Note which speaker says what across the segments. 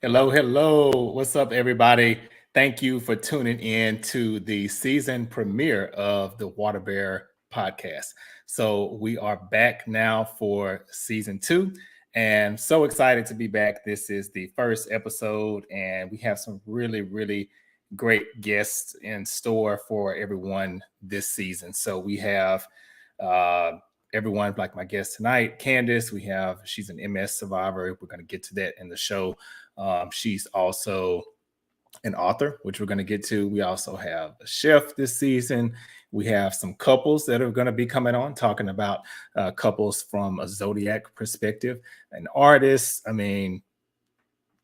Speaker 1: Hello, hello. What's up, everybody? Thank you for tuning in to the season premiere of the Water Bear podcast. So, we are back now for season two, and so excited to be back. This is the first episode, and we have some really great guests in store for everyone this season. So, we have uh, everyone like my guest tonight, Kandice. She's an MS survivor. We're going to get to that in the show. She's also an author, which we're going to get to. We also have a chef this season. We have some couples that are going to be coming on talking about couples from a zodiac perspective, an artist,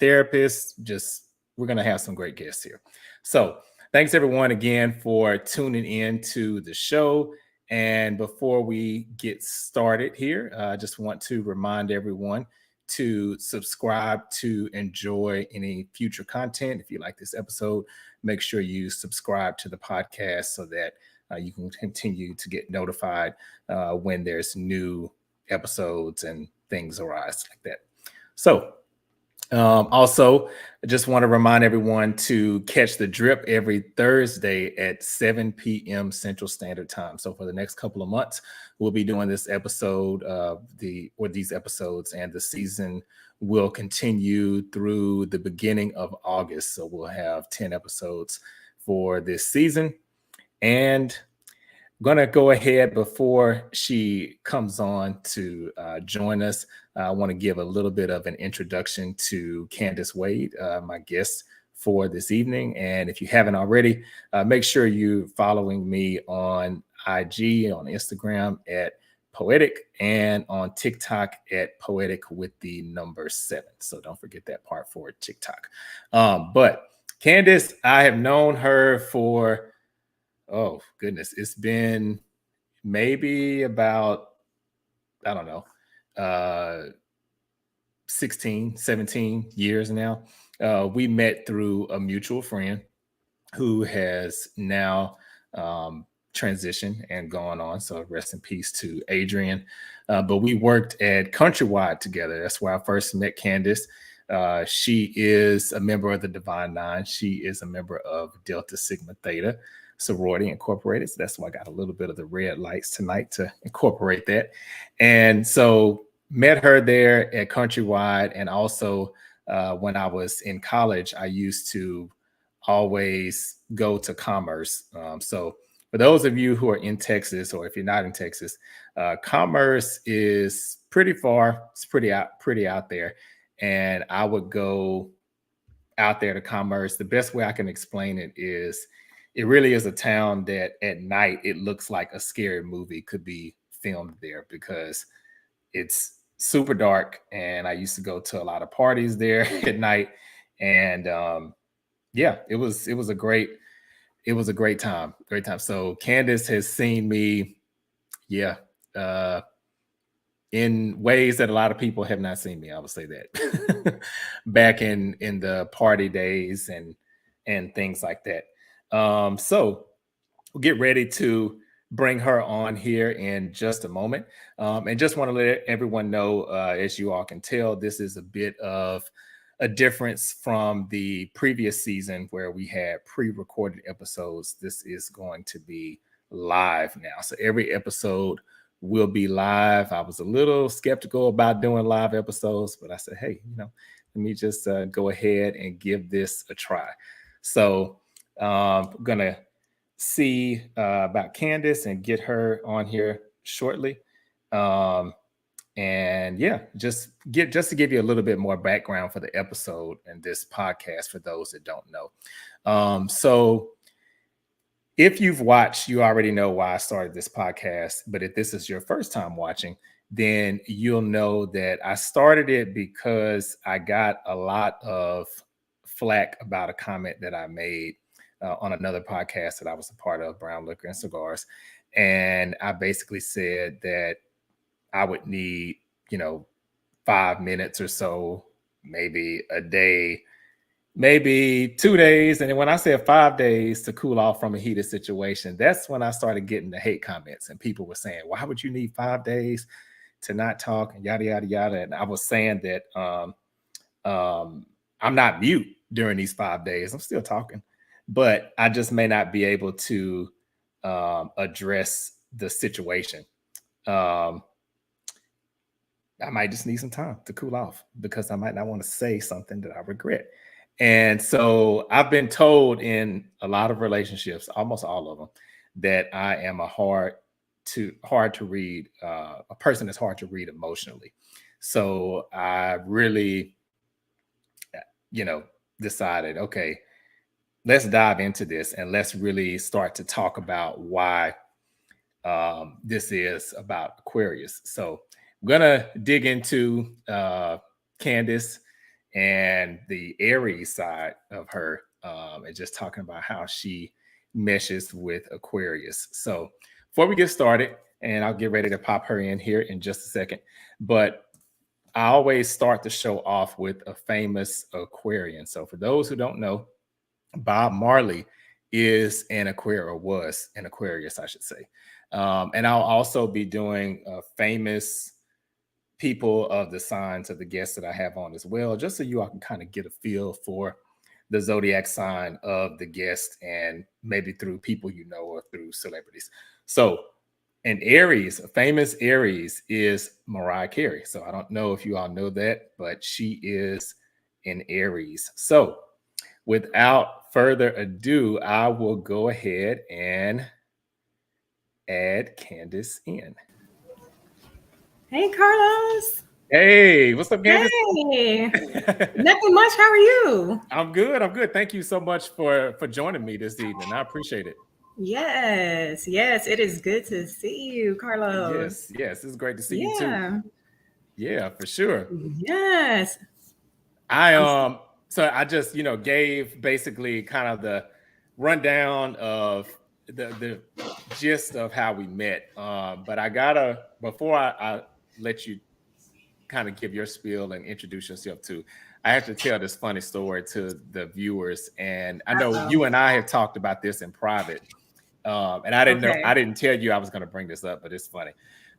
Speaker 1: therapists. Just we're going to have some great guests here. So thanks everyone again for tuning in to the show. And before we get started here, I just want to remind everyone to subscribe to enjoy any future content. If you like this episode, make sure you subscribe to the podcast so that you can continue to get notified when there's new episodes and things arise like that. So, also, I just want to remind everyone to catch the drip every Thursday at 7 p.m. Central Standard Time. So for the next couple of months, we'll be doing this episode, these episodes, and the season will continue through the beginning of August. So we'll have 10 episodes for this season. And I'm going to go ahead before she comes on to join us. I want to give a little bit of an introduction to Kandice Wade, my guest for this evening. And if you haven't already, make sure you're following me on IG, on Instagram at Poetic, and on TikTok at Poetic with the number 7. So don't forget that part for TikTok. But Kandice, I have known her for, oh goodness, it's been maybe about, I don't know, 16, 17 years now. We met through a mutual friend who has now transitioned and gone on. So rest in peace to Adrian. But we worked at Countrywide together. That's where I first met Kandice. She is a member of the Divine Nine. She is a member of Delta Sigma Theta Sorority Incorporated. So that's why I got a little bit of the red lights tonight to incorporate that. And so met her there at Countrywide. And also when I was in college, I used to always go to Commerce. So for those of you who are in Texas, or if you're not in Texas, Commerce is pretty far. It's pretty out there. And I would go out there to Commerce. The best way I can explain it is it really is a town that at night it looks like a scary movie could be filmed there because it's super dark. And I used to go to a lot of parties there at night. And yeah, it was a great time. Great time. So Kandice has seen me, in ways that a lot of people have not seen me. I would say that back in the party days and things like that. So we'll get ready to bring her on here in just a moment. And just want to let everyone know, as you all can tell, this is a bit of a difference from the previous season where we had pre-recorded episodes. This is going to be live now. So every episode will be live. I was a little skeptical about doing live episodes, but I said, hey, let me just go ahead and give this a try. So I'm going to see about Kandice and get her on here shortly. And yeah, just to give you a little bit more background for the episode and this podcast for those that don't know. So if you've watched, you already know why I started this podcast. But if this is your first time watching, then you'll know that I started it because I got a lot of flack about a comment that I made on another podcast that I was a part of, Brown Liquor and Cigars. And I basically said that I would need, 5 minutes or so, maybe a day, maybe 2 days. And then when I said 5 days to cool off from a heated situation, that's when I started getting the hate comments. And people were saying, why would you need 5 days to not talk and yada, yada, yada. And I was saying that I'm not mute during these 5 days. I'm still talking, but I just may not be able to address the situation. Um, I might just need some time to cool off because I might not want to say something that I regret. And so I've been told in a lot of relationships, almost all of them, that I am a hard to read, a person that's hard to read emotionally. So I really, you know, decided, okay, let's dive into this and let's really start to talk about why this is about Aquarius. So I'm gonna dig into Kandice and the Aries side of her, and just talking about how she meshes with Aquarius. So before we get started, and I'll get ready to pop her in here in just a second, but I always start the show off with a famous Aquarian. So for those who don't know, Bob Marley is an Aquarius, or was an Aquarius, I should say. And I'll also be doing famous people of the signs of the guests that I have on as well, just so you all can kind of get a feel for the zodiac sign of the guest, and maybe through people you know or through celebrities. So, an Aries, a famous Aries, is Mariah Carey. So I don't know if you all know that, but she is an Aries. So without further ado, I will go ahead and add Kandice in.
Speaker 2: Hey, Carlos.
Speaker 1: Hey, what's up, Kandice?
Speaker 2: Hey, nothing much. How are you?
Speaker 1: I'm good. I'm good. Thank you so much for joining me this evening. I appreciate it.
Speaker 2: Yes, yes, it is good to see you,
Speaker 1: Yes,
Speaker 2: Carlos.
Speaker 1: yes, it's great to see you too.
Speaker 2: Yeah,
Speaker 1: Yeah, for sure.
Speaker 2: yes.
Speaker 1: I
Speaker 2: I'm
Speaker 1: so I just, gave basically kind of the rundown of the gist of how we met. But I gotta, before I let you kind of give your spiel and introduce yourself too, I have to tell this funny story to the viewers. And I know
Speaker 2: uh-oh.
Speaker 1: you and I have talked about this in private. And I didn't know,
Speaker 2: Okay.
Speaker 1: I didn't tell you I was going to bring this up, but it's funny.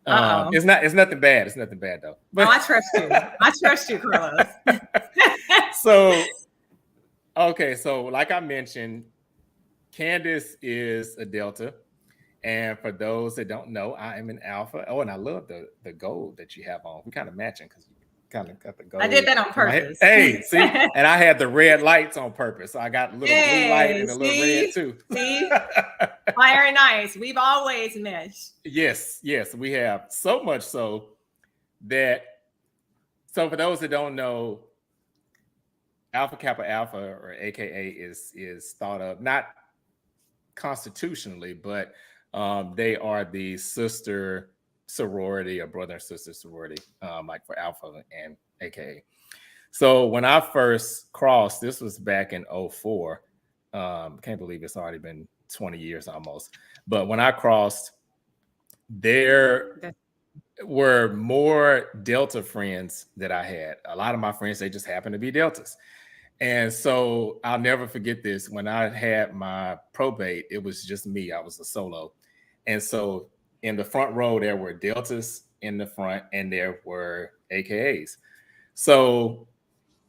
Speaker 2: Uh-oh.
Speaker 1: It's nothing bad. It's nothing bad though.
Speaker 2: Oh,
Speaker 1: But
Speaker 2: I trust you. I trust you, Carlos.
Speaker 1: so, okay. So like I mentioned, Kandice is a Delta. And for those that don't know, I am an Alpha. Oh, and I love the gold that you have on. We kind of matching because you kind of got the
Speaker 2: I did
Speaker 1: gold
Speaker 2: that on
Speaker 1: in my head.
Speaker 2: purpose.
Speaker 1: Hey, see, and I had the red lights on purpose. So I got a little blue light
Speaker 2: Hey,
Speaker 1: and a little red
Speaker 2: see,
Speaker 1: too.
Speaker 2: see, fire and ice. We've always meshed.
Speaker 1: Yes, yes, we have. So much so that, so for those that don't know, Alpha Kappa Alpha, or AKA, is thought of not constitutionally, but they are the sister sorority or brother and sister sorority, like for Alpha and AKA. So when I first crossed, this was back in 04. Can't believe it's already been 20 years almost. But when I crossed, there were more Delta friends that I had. A lot of my friends, they just happened to be Deltas. And so I'll never forget this. When I had my probate, it was just me. I was a solo. And so in the front row, there were Deltas in the front and there were AKAs. So,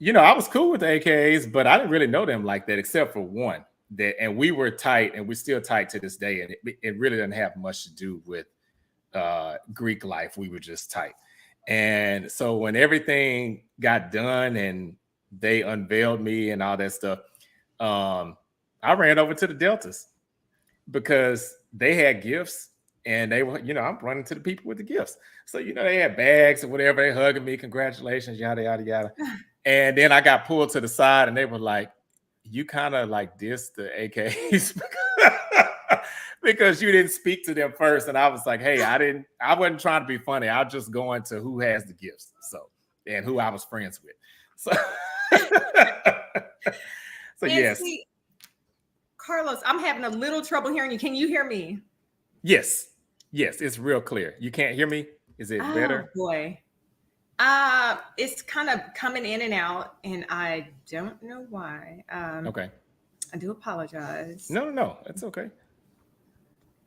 Speaker 1: I was cool with the AKAs, but I didn't really know them like that, except for one. And we were tight, and we're still tight to this day. And it really doesn't have much to do with Greek life. We were just tight. And so when everything got done and they unveiled me and all that stuff, I ran over to the Deltas because they had gifts, and they were, I'm running to the people with the gifts. So, they had bags or whatever. They hugging me, congratulations, yada, yada, yada. And then I got pulled to the side and they were like, you kind of like dissed the AKs because you didn't speak to them first. And I was like, hey, I wasn't trying to be funny. I was just going to who has the gifts. So, and who I was friends with. So, so
Speaker 2: And
Speaker 1: yes.
Speaker 2: see, Carlos, I'm having a little trouble hearing you. Can you hear me?
Speaker 1: Yes. Yes. It's real clear. You can't hear me? Is it better?
Speaker 2: Oh boy. It's kind of coming in and out, and I don't know why.
Speaker 1: Okay.
Speaker 2: I do apologize.
Speaker 1: No, it's okay.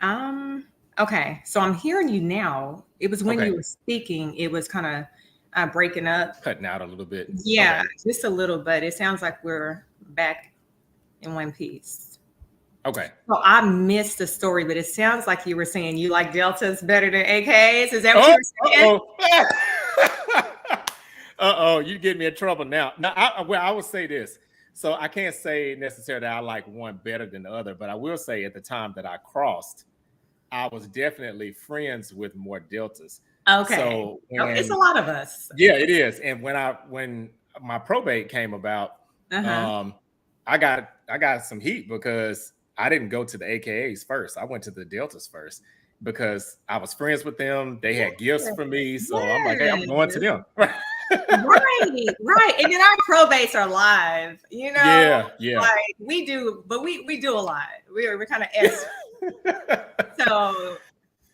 Speaker 2: Okay, so I'm hearing you now. It was when
Speaker 1: Okay.
Speaker 2: you were speaking, it was kind of breaking up.
Speaker 1: Cutting out a little bit.
Speaker 2: Yeah,
Speaker 1: Okay.
Speaker 2: just a little, but it sounds like we're back in one piece.
Speaker 1: Okay.
Speaker 2: So I missed the story, but it sounds like you were saying you like deltas better than AKs. Is that what you were saying?
Speaker 1: Uh-oh, you get me in trouble now. Now, I will say this. So I can't say necessarily that I like one better than the other, but I will say at the time that I crossed, I was definitely friends with more deltas.
Speaker 2: Okay.
Speaker 1: So
Speaker 2: It's a lot of us.
Speaker 1: Yeah, it is. And when my probate came about, I got some heat because I didn't go to the AKAs first. I went to the deltas first because I was friends with them. They had gifts for me, so I'm like, hey, I'm going to them.
Speaker 2: Right. And then our probates are live, you know.
Speaker 1: Yeah.
Speaker 2: Like we do, but we do a lot. We're kind of extra. So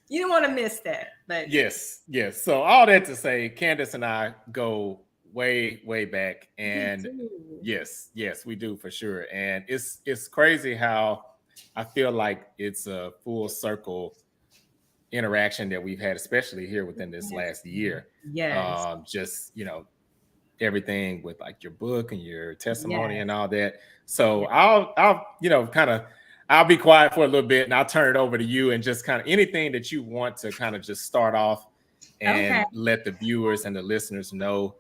Speaker 2: you don't want to miss that. But
Speaker 1: yes. So all that to say, Kandice and I go way back, and yes, we do for sure. And it's crazy how I feel like it's a full circle interaction that we've had, especially here within this last year.
Speaker 2: Yes.
Speaker 1: Just, everything with like your book and your testimony and all that. So I'll I'll be quiet for a little bit and I'll turn it over to you and just kind of anything that you want to kind of just start off and let the viewers and the listeners know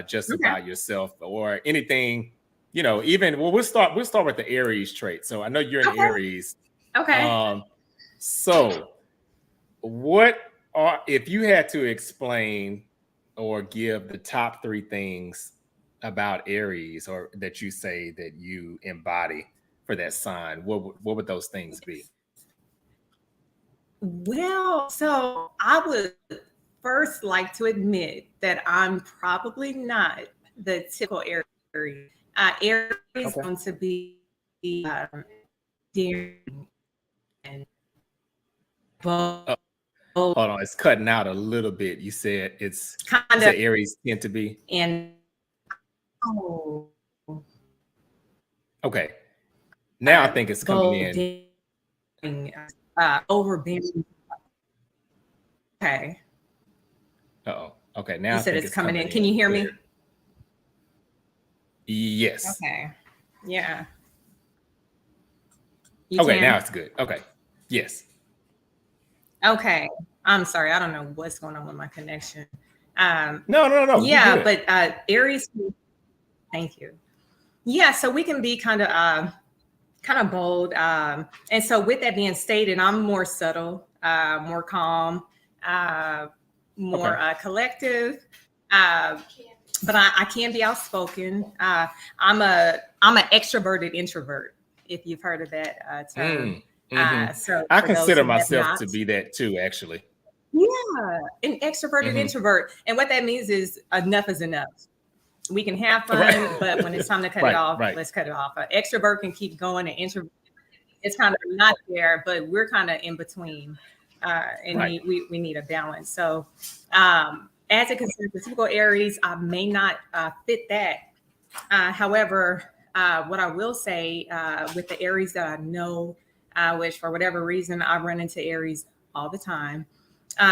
Speaker 1: just about yourself or anything, even we'll start with the Aries trait. So I know you're an Aries.
Speaker 2: Okay.
Speaker 1: So if you had to explain or give the top 3 things about Aries or that you say that you embody for that sign, what would those things be?
Speaker 2: Well, so I would first like to admit that I'm probably not the typical Aries. Aries is going to be daring and bold.
Speaker 1: Hold on, it's cutting out a little bit. You said it's kind of Aries tend to be.
Speaker 2: And
Speaker 1: okay. Now I think it's coming
Speaker 2: in. Overbearing. Okay.
Speaker 1: Okay. Now
Speaker 2: you said it's coming in. Can you hear me?
Speaker 1: Yes.
Speaker 2: Okay. Yeah.
Speaker 1: Okay, now it's good. Okay. Yes.
Speaker 2: Okay. I'm sorry. I don't know what's going on with my connection.
Speaker 1: No.
Speaker 2: Yeah, but Aries. Thank you. Yeah, so we can be kind of bold. And so with that being stated, I'm more subtle, more calm, more collective. But I can be outspoken. I'm an extroverted introvert, if you've heard of that term.
Speaker 1: So I consider myself to be that too, actually.
Speaker 2: Yeah, an extroverted introvert. And what that means is enough is enough. We can have fun, but when it's time to cut it off, let's cut it off. An extrovert can keep going, and introvert, it's kind of not there, but we're kind of in between, and we need a balance. So as it concerns the typical Aries, I may not fit that. However, what I will say with the Aries that I know, which for whatever reason, I run into Aries all the time,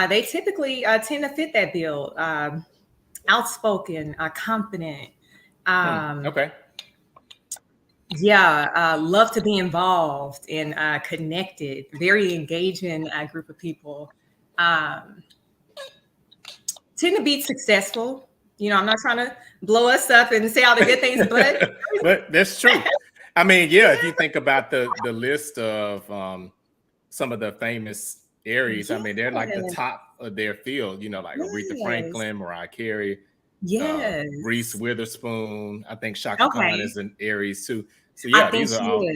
Speaker 2: they typically tend to fit that bill. Outspoken, confident. Love to be involved and connected. Very engaging group of people. Tend to be successful. I'm not trying to blow us up and say all the good things,
Speaker 1: but that's true. I mean, if you think about the list of some of the famous Aries, I mean, they're like the top of their field, like Aretha Franklin, Mariah Carey, Reese Witherspoon. I think Shaka Khan is an Aries too. So these are all,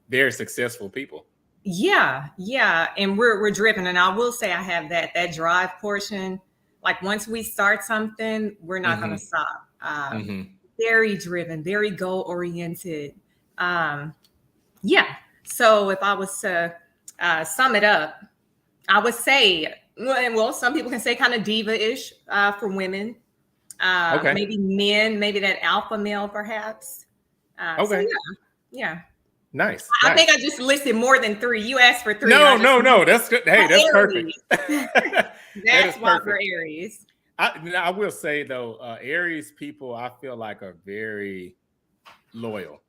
Speaker 1: very successful people.
Speaker 2: Yeah. And we're driven. And I will say I have that drive portion. Like once we start something, we're not going to stop. Very driven, very goal oriented. So if I was to sum it up, I would say, well, some people can say kind of diva-ish for women. Maybe men, maybe that alpha male, perhaps. So yeah.
Speaker 1: Nice.
Speaker 2: I think I just listed more than 3. You asked for 3.
Speaker 1: No. That's good. Hey, that's perfect.
Speaker 2: That's why we're Aries.
Speaker 1: I will say though, Aries people I feel like are very loyal.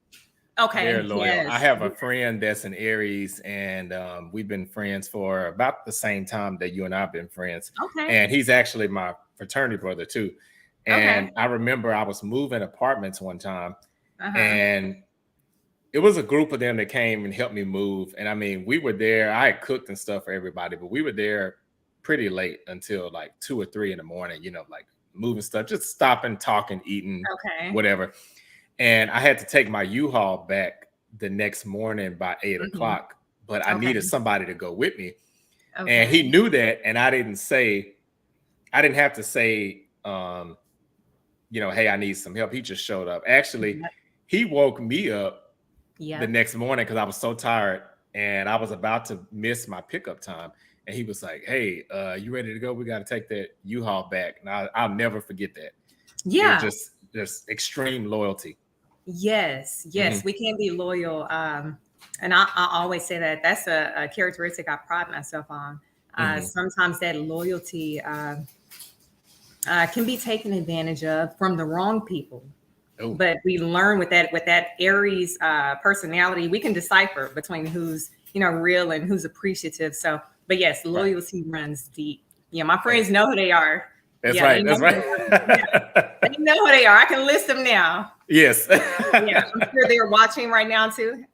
Speaker 2: Okay.
Speaker 1: Very loyal.
Speaker 2: Yes.
Speaker 1: I have a friend that's an Aries, and we've been friends for about the same time that you and I've been friends.
Speaker 2: Okay.
Speaker 1: And he's actually my fraternity brother too. And I remember I was moving apartments one time, and it was a group of them that came and helped me move. And I mean, we were there. I had cooked and stuff for everybody, but we were there pretty late until like 2 or 3 in the morning, you know, like moving stuff, just stopping, talking, eating, whatever. And I had to take my U-Haul back the next morning by 8 o'clock, but I needed somebody to go with me. And he knew that. And I didn't have to say, you know, hey, I need some help. He just showed up. Actually, he woke me up the next morning because I was so tired and I was about to miss my pickup time. And he was like, hey, you ready to go? We got to take that U-Haul back. And I'll never forget that.
Speaker 2: Yeah.
Speaker 1: Just extreme loyalty.
Speaker 2: Yes, we can be loyal. And I always say that that's a characteristic I pride myself on. Sometimes that loyalty can be taken advantage of from the wrong people.
Speaker 1: Oh.
Speaker 2: But we learn with that Aries personality, we can decipher between who's, you know, real and who's appreciative. So, but yes, loyalty runs deep. Yeah, my friends know who they are.
Speaker 1: That's right. That's right.
Speaker 2: They know who they are. I can list them now.
Speaker 1: Yes.
Speaker 2: Yeah, I'm sure they're watching right now too.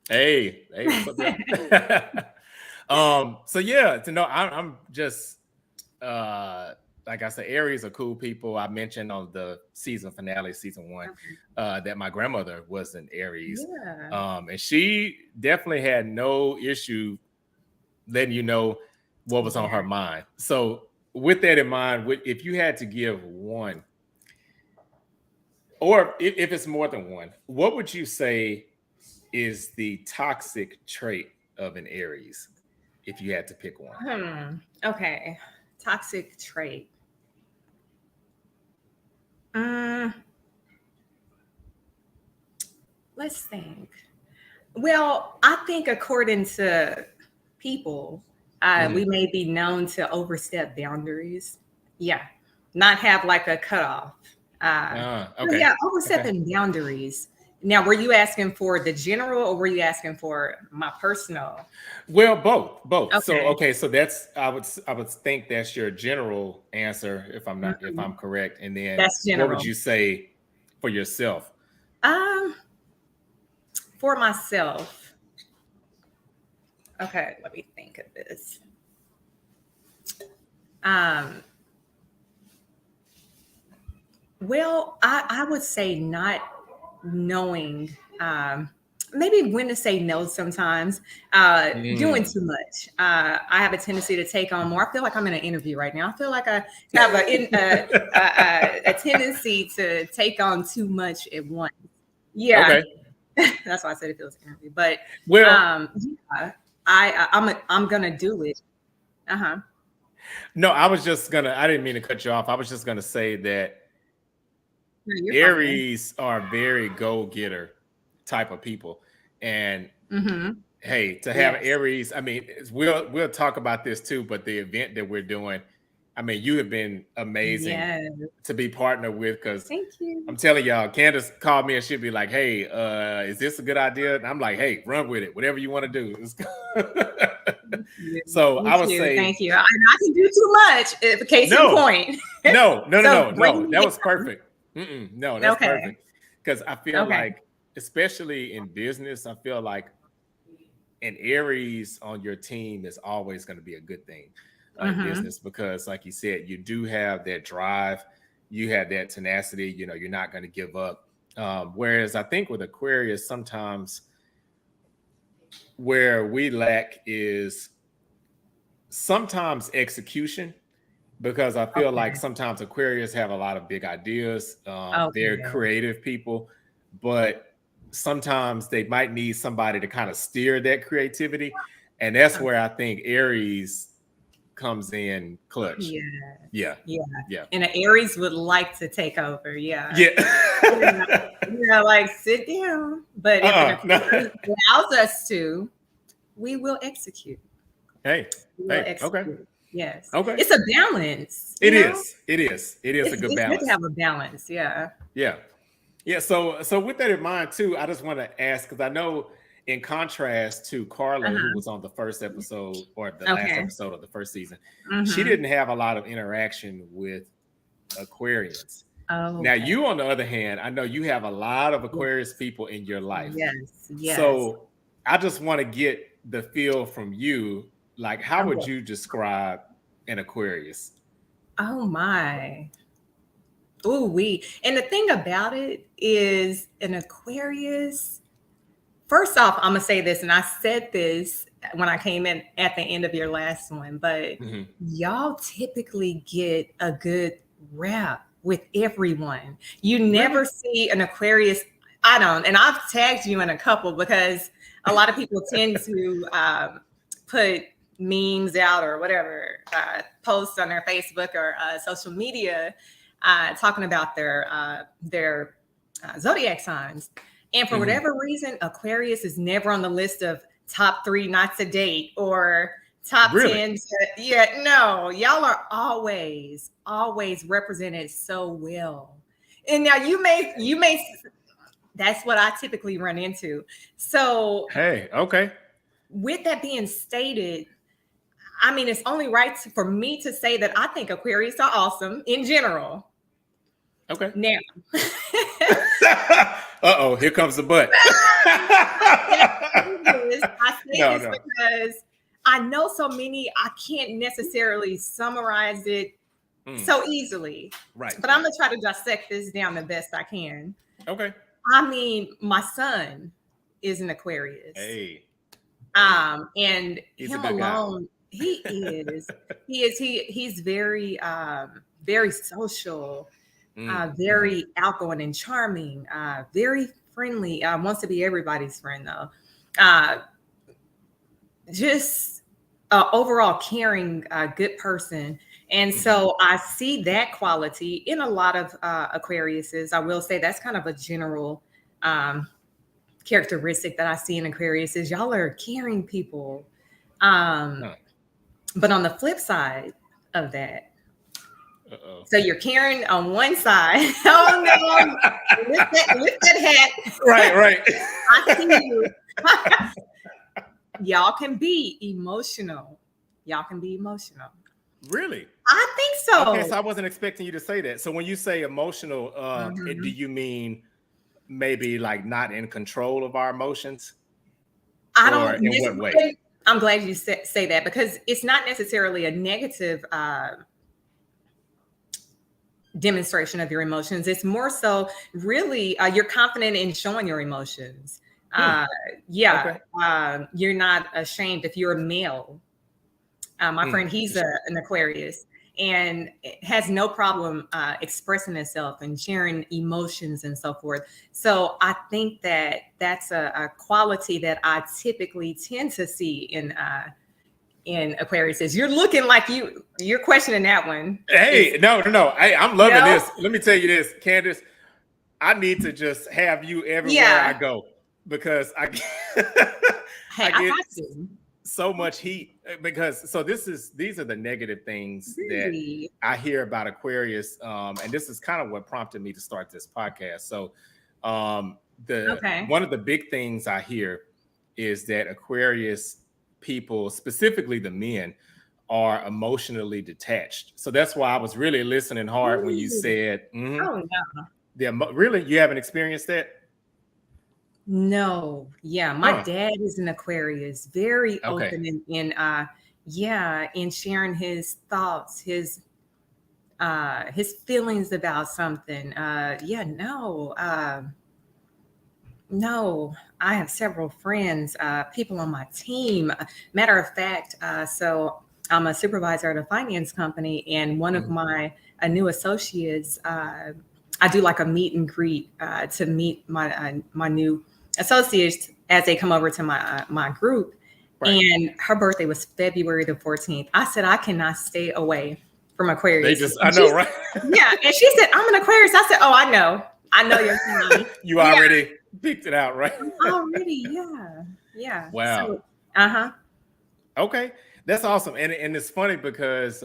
Speaker 1: Hey, what's up? So yeah, to know I'm just like I said, Aries are cool people. I mentioned on the season finale, season 1, that my grandmother was an Aries.
Speaker 2: Yeah.
Speaker 1: And she definitely had no issue letting you know what was on her mind. So with that in mind, if you had to give one, or if it's more than one, what would you say is the toxic trait of an Aries if you had to pick one?
Speaker 2: Okay. Toxic trait. Let's think. Well, I think according to people, we may be known to overstep boundaries. Yeah. Not have like a cutoff. Yeah, overstepping boundaries. Now, were you asking for the general or were you asking for my personal?
Speaker 1: Well, both.
Speaker 2: Okay.
Speaker 1: So that's I would think that's your general answer if I'm correct. And then
Speaker 2: that's general.
Speaker 1: What would you say for yourself?
Speaker 2: For myself. Okay, let me think of this. Well, I would say not knowing maybe when to say no sometimes, doing too much. I have a tendency to take on more. I feel like I'm in an interview right now. I feel like I have a tendency to take on too much at once. Yeah.
Speaker 1: Okay.
Speaker 2: That's why I said it feels an interview. But I'm gonna do it.
Speaker 1: No, I didn't mean to cut you off. I was just gonna say that Aries are very go-getter type of people. And hey, to have Aries, I mean, we'll talk about this too, but the event that we're doing, I mean, you have been amazing to be partnered with, because I'm telling y'all, Kandice called me and she'd be like, hey, is this a good idea? And I'm like, hey, run with it. Whatever you want to do. So I would say
Speaker 2: thank you. I can do too much. Case in point.
Speaker 1: No. That was perfect. No, that's perfect. Because I feel like, especially in business, I feel like an Aries on your team is always going to be a good thing in business, because like you said, you do have that drive, you have that tenacity, you know, you're not going to give up. Whereas I think with Aquarius, sometimes where we lack is sometimes execution, because I feel like sometimes Aquarius have a lot of big ideas. They're creative people, but sometimes they might need somebody to kind of steer that creativity. And that's where I think Aries comes in clutch. Yeah.
Speaker 2: And an Aries would like to take over. Yeah. Like sit down. But if an Aquarius allows us to, we will execute.
Speaker 1: Okay.
Speaker 2: Yes.
Speaker 1: Okay.
Speaker 2: It's a balance.
Speaker 1: It is a good balance.
Speaker 2: It's good to have a balance. Yeah.
Speaker 1: Yeah. Yeah. So with that in mind too, I just want to ask, because I know in contrast to Carla, who was on the first episode or the last episode of the first season, she didn't have a lot of interaction with Aquarians. Now you, on the other hand, I know you have a lot of Aquarius people in your life.
Speaker 2: Yes.
Speaker 1: So I just want to get the feel from you, like, how would you describe an Aquarius?
Speaker 2: Oh my. Ooh, and the thing about it is, an Aquarius, first off, I'm gonna say this, and I said this when I came in at the end of your last one, but y'all typically get a good rap with everyone. You never see an Aquarius. I don't, and I've tagged you in a couple, because a lot of people tend to put memes out or whatever, posts on their Facebook or social media, talking about their zodiac signs. And for whatever reason, Aquarius is never on the list of top 3 not to date or top 10. No, y'all are always represented so well. And now you may, that's what I typically run into. So,
Speaker 1: hey, okay.
Speaker 2: With that being stated, I mean, it's only right for me to say that I think Aquarius are awesome in general.
Speaker 1: Okay.
Speaker 2: Now.
Speaker 1: Uh-oh, here comes the but.
Speaker 2: I say this because I know so many, I can't necessarily summarize it so easily.
Speaker 1: Right.
Speaker 2: But I'm going to try to dissect this down the best I can.
Speaker 1: Okay.
Speaker 2: I mean, my son is an Aquarius.
Speaker 1: Hey.
Speaker 2: And
Speaker 1: he's
Speaker 2: him alone, he is. He's very, very social. Very outgoing and charming, very friendly, wants to be everybody's friend though. Just overall caring, good person. And so I see that quality in a lot of Aquariuses. I will say that's kind of a general characteristic that I see in Aquariuses. Y'all are caring people. But on the flip side of that, so you're caring on one side. Oh no! Lift that hat.
Speaker 1: Right.
Speaker 2: I see you. Y'all can be emotional.
Speaker 1: Really?
Speaker 2: I think so.
Speaker 1: Okay, so I wasn't expecting you to say that. So when you say emotional, do you mean maybe like not in control of our emotions?
Speaker 2: I don't.
Speaker 1: In what way?
Speaker 2: I'm glad you say that, because it's not necessarily a negative demonstration of your emotions. It's more so really you're confident in showing your emotions. You're not ashamed if you're a male. My friend, he's an Aquarius and has no problem expressing himself and sharing emotions and so forth. So I think that that's a quality that I typically tend to see in Aquarius. You're looking like you're questioning that one.
Speaker 1: Hey, no. Hey, I'm loving this. Let me tell you this, Kandice. I need to just have you everywhere I go, because I get so much heat, because these are the negative things that I hear about Aquarius. And this is kind of what prompted me to start this podcast. So one of the big things I hear is that Aquarius people, specifically the men, are emotionally detached. So that's why I was really listening hard when you said,
Speaker 2: oh no.
Speaker 1: Really? You haven't experienced that?
Speaker 2: No. Yeah. My dad is an Aquarius, very open in sharing his thoughts, his feelings about something. No, I have several friends, people on my team. Matter of fact, so I'm a supervisor at a finance company, and one of my new associates, I do like a meet and greet to meet my new associates as they come over to my group. Right. And her birthday was February the 14th. I said, I cannot stay away from Aquarius.
Speaker 1: I know, right?
Speaker 2: Yeah. And she said, I'm an Aquarius. I said, oh, I know you're saying.
Speaker 1: You already picked it out, right?
Speaker 2: Already, yeah.
Speaker 1: Wow.
Speaker 2: So,
Speaker 1: okay. That's awesome. And it's funny because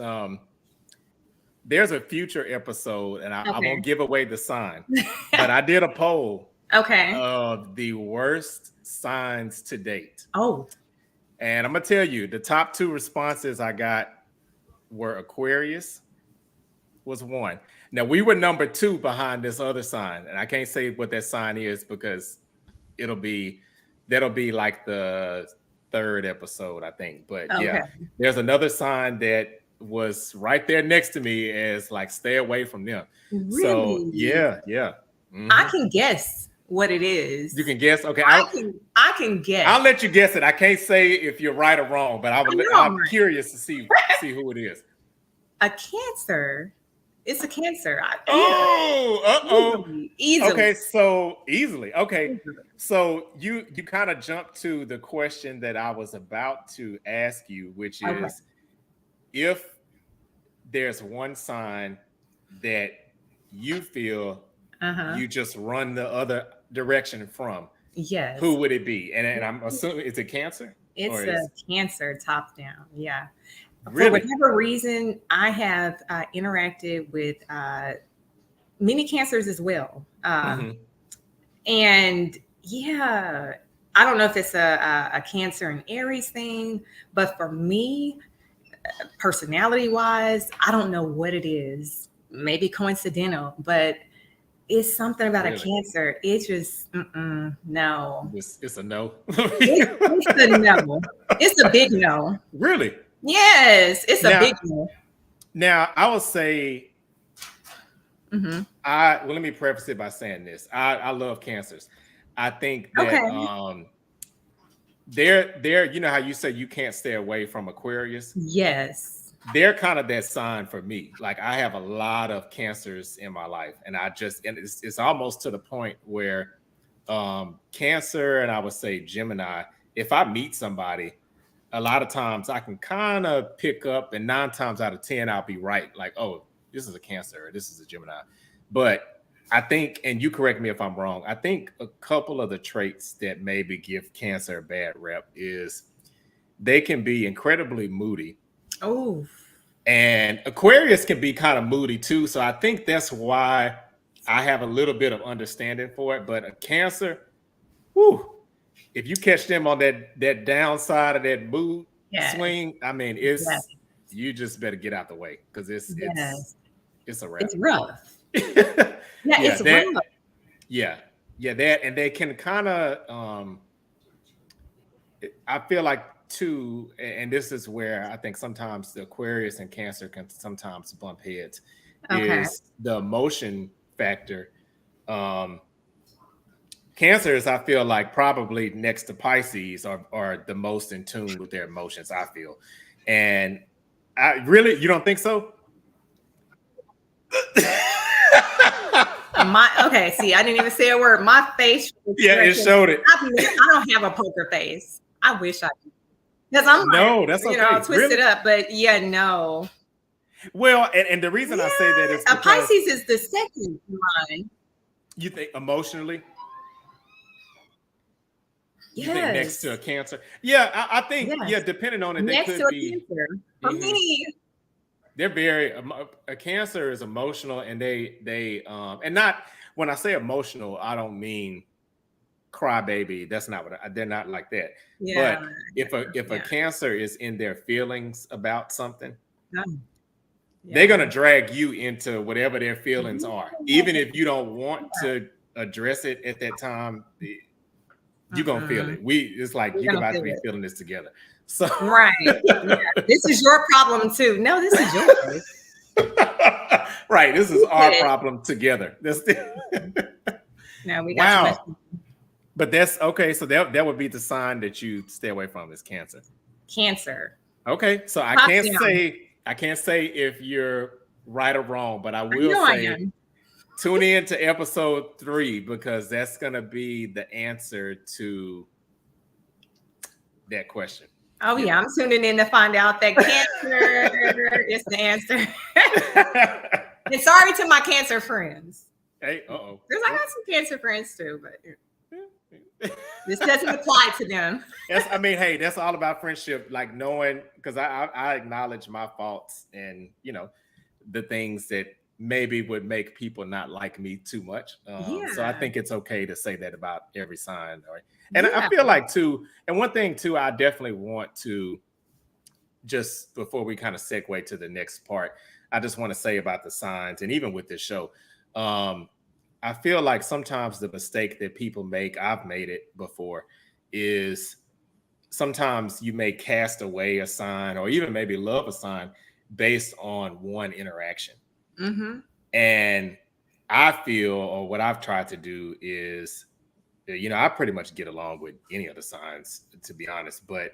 Speaker 1: there's a future episode, and I won't give away the sign, but I did a poll of the worst signs to date.
Speaker 2: Oh.
Speaker 1: And I'm going to tell you, the top 2 responses I got were Aquarius was 1. Now, we were number 2 behind this other sign, and I can't say what that sign is because that'll be like the 3rd episode, I think. But yeah, there's another sign that was right there next to me as like, stay away from them.
Speaker 2: Really?
Speaker 1: So yeah.
Speaker 2: Mm-hmm. I can guess what it is.
Speaker 1: You can guess? Okay.
Speaker 2: I can guess.
Speaker 1: I'll let you guess it. I can't say if you're right or wrong, but I'm curious to see who it is.
Speaker 2: A Cancer. It's a Cancer.
Speaker 1: Easily. Okay, so easily. Okay. So you kind of jumped to the question that I was about to ask you, which is if there's one sign that you feel you just run the other direction from,
Speaker 2: yes,
Speaker 1: who would it be? And I'm assuming it's a Cancer?
Speaker 2: It's a Cancer top down. Yeah.
Speaker 1: Really?
Speaker 2: For whatever reason, I have interacted with many Cancers as well. And yeah, I don't know if it's a Cancer and Aries thing, but for me, personality wise, I don't know what it is. Maybe coincidental, but it's something about a Cancer. It's just no.
Speaker 1: It's a no.
Speaker 2: It's a no. It's a big no.
Speaker 1: Really?
Speaker 2: Yes, it's a big no.
Speaker 1: Now I will say, let me preface it by saying this. I love Cancers. I think that they're you know how you say you can't stay away from Aquarius?
Speaker 2: Yes.
Speaker 1: They're kind of that sign for me. Like I have a lot of Cancers in my life, and it's almost to the point where Cancer and I would say Gemini, if I meet somebody, a lot of times I can kind of pick up, and 9 times out of 10 I'll be right. Like, oh, this is a Cancer, or this is a Gemini. But I think, and you correct me if I'm wrong, I think a couple of the traits that maybe give Cancer a bad rep is they can be incredibly moody.
Speaker 2: Oh.
Speaker 1: And Aquarius can be kind of moody too. So I think that's why I have a little bit of understanding for it. But a Cancer, whew, if you catch them on that downside of that mood swing, I mean, you just better get out the way because it's a wrap.
Speaker 2: It's rough.
Speaker 1: It's rough. That, and they can kind of I feel like too, and this is where I think sometimes the Aquarius and Cancer can sometimes bump heads, is the emotion factor. Cancers, I feel like probably next to Pisces are the most in tune with their emotions, I feel. And you don't think so?
Speaker 2: See, I didn't even say a word. My face.
Speaker 1: It showed it.
Speaker 2: I don't have a poker face. I wish I did. Because I'm
Speaker 1: that's okay.
Speaker 2: I'll twist it up, but no.
Speaker 1: Well, and the reason I say that is
Speaker 2: because Pisces is the second line.
Speaker 1: You think emotionally?
Speaker 2: Yes.
Speaker 1: You think next to a Cancer? Yeah, I think, depending on it,
Speaker 2: next
Speaker 1: they could
Speaker 2: to a
Speaker 1: be.
Speaker 2: Cancer. For me.
Speaker 1: They're very, a Cancer is emotional, and they and not, when I say emotional, I don't mean crybaby. That's not what they're not like that. Yeah. But if a Cancer is in their feelings about something, they're going to drag you into whatever their feelings are. Even if you don't want to address it at that time, you're going to feel it. It's like you're about to be feeling this together. So
Speaker 2: right. This is your problem too. No, this is yours.
Speaker 1: Right. This is our problem together.
Speaker 2: No, we got
Speaker 1: But that's okay. So that would be the sign that you stay away from is Cancer.
Speaker 2: Cancer.
Speaker 1: Okay. So I can't say if you're right or wrong, but I will say tune in to episode 3 because that's gonna be the answer to that question.
Speaker 2: Oh yeah, I'm tuning in to find out that Cancer is the answer. And sorry to my Cancer friends.
Speaker 1: Hey,
Speaker 2: because I got some Cancer friends too, but This doesn't apply to them.
Speaker 1: Hey, that's all about friendship, like knowing, because I acknowledge my faults and, the things that maybe would make people not like me too much. So I think it's okay to say that about every sign. And I feel like too, and one thing too, I definitely want to, just before we kind of segue to the next part, I just want to say about the signs, and even with this show, I feel like sometimes the mistake that people make, I've made it before, is sometimes you may cast away a sign or even maybe love a sign based on one interaction.
Speaker 2: Mm-hmm.
Speaker 1: And I feel, or what I've tried to do is, I pretty much get along with any of the signs, to be honest. But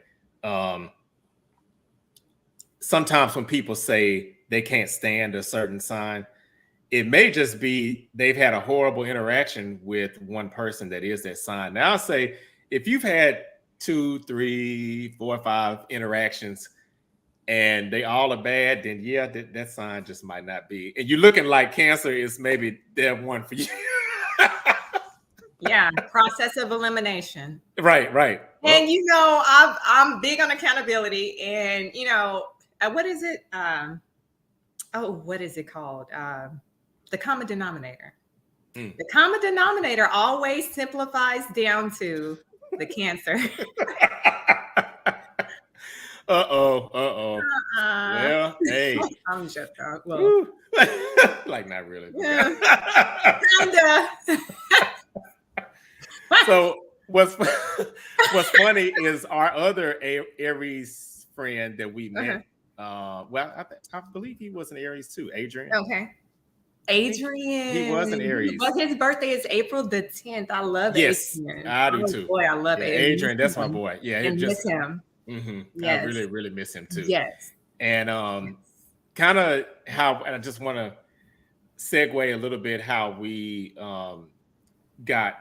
Speaker 1: sometimes when people say they can't stand a certain sign, it may just be they've had a horrible interaction with one person that is that sign. Now, I'll say if you've had 2, 3, 4, 5 interactions and they all are bad, then yeah, that sign just might not be. And you're looking like Cancer is maybe that one for you.
Speaker 2: Yeah, process of elimination.
Speaker 1: Right.
Speaker 2: And I'm big on accountability, and what is it? What is it called? The common denominator. The common denominator always simplifies down to the Cancer.
Speaker 1: Well, hey.
Speaker 2: I'm just well.
Speaker 1: Like, not really.
Speaker 2: Yeah. Kinda.
Speaker 1: So what's funny is our other Aries friend that we met. I believe he was an Aries too, Adrian.
Speaker 2: Okay. Adrian.
Speaker 1: He was an Aries.
Speaker 2: Well, his birthday is April the 10th. I love Adrian.
Speaker 1: I do too.
Speaker 2: Boy, I love
Speaker 1: Adrian. That's my boy. Yeah,
Speaker 2: and miss him.
Speaker 1: Mm-hmm. Yes. I really, really miss him too.
Speaker 2: Yes.
Speaker 1: And kind of how, and I just want to segue a little bit how we got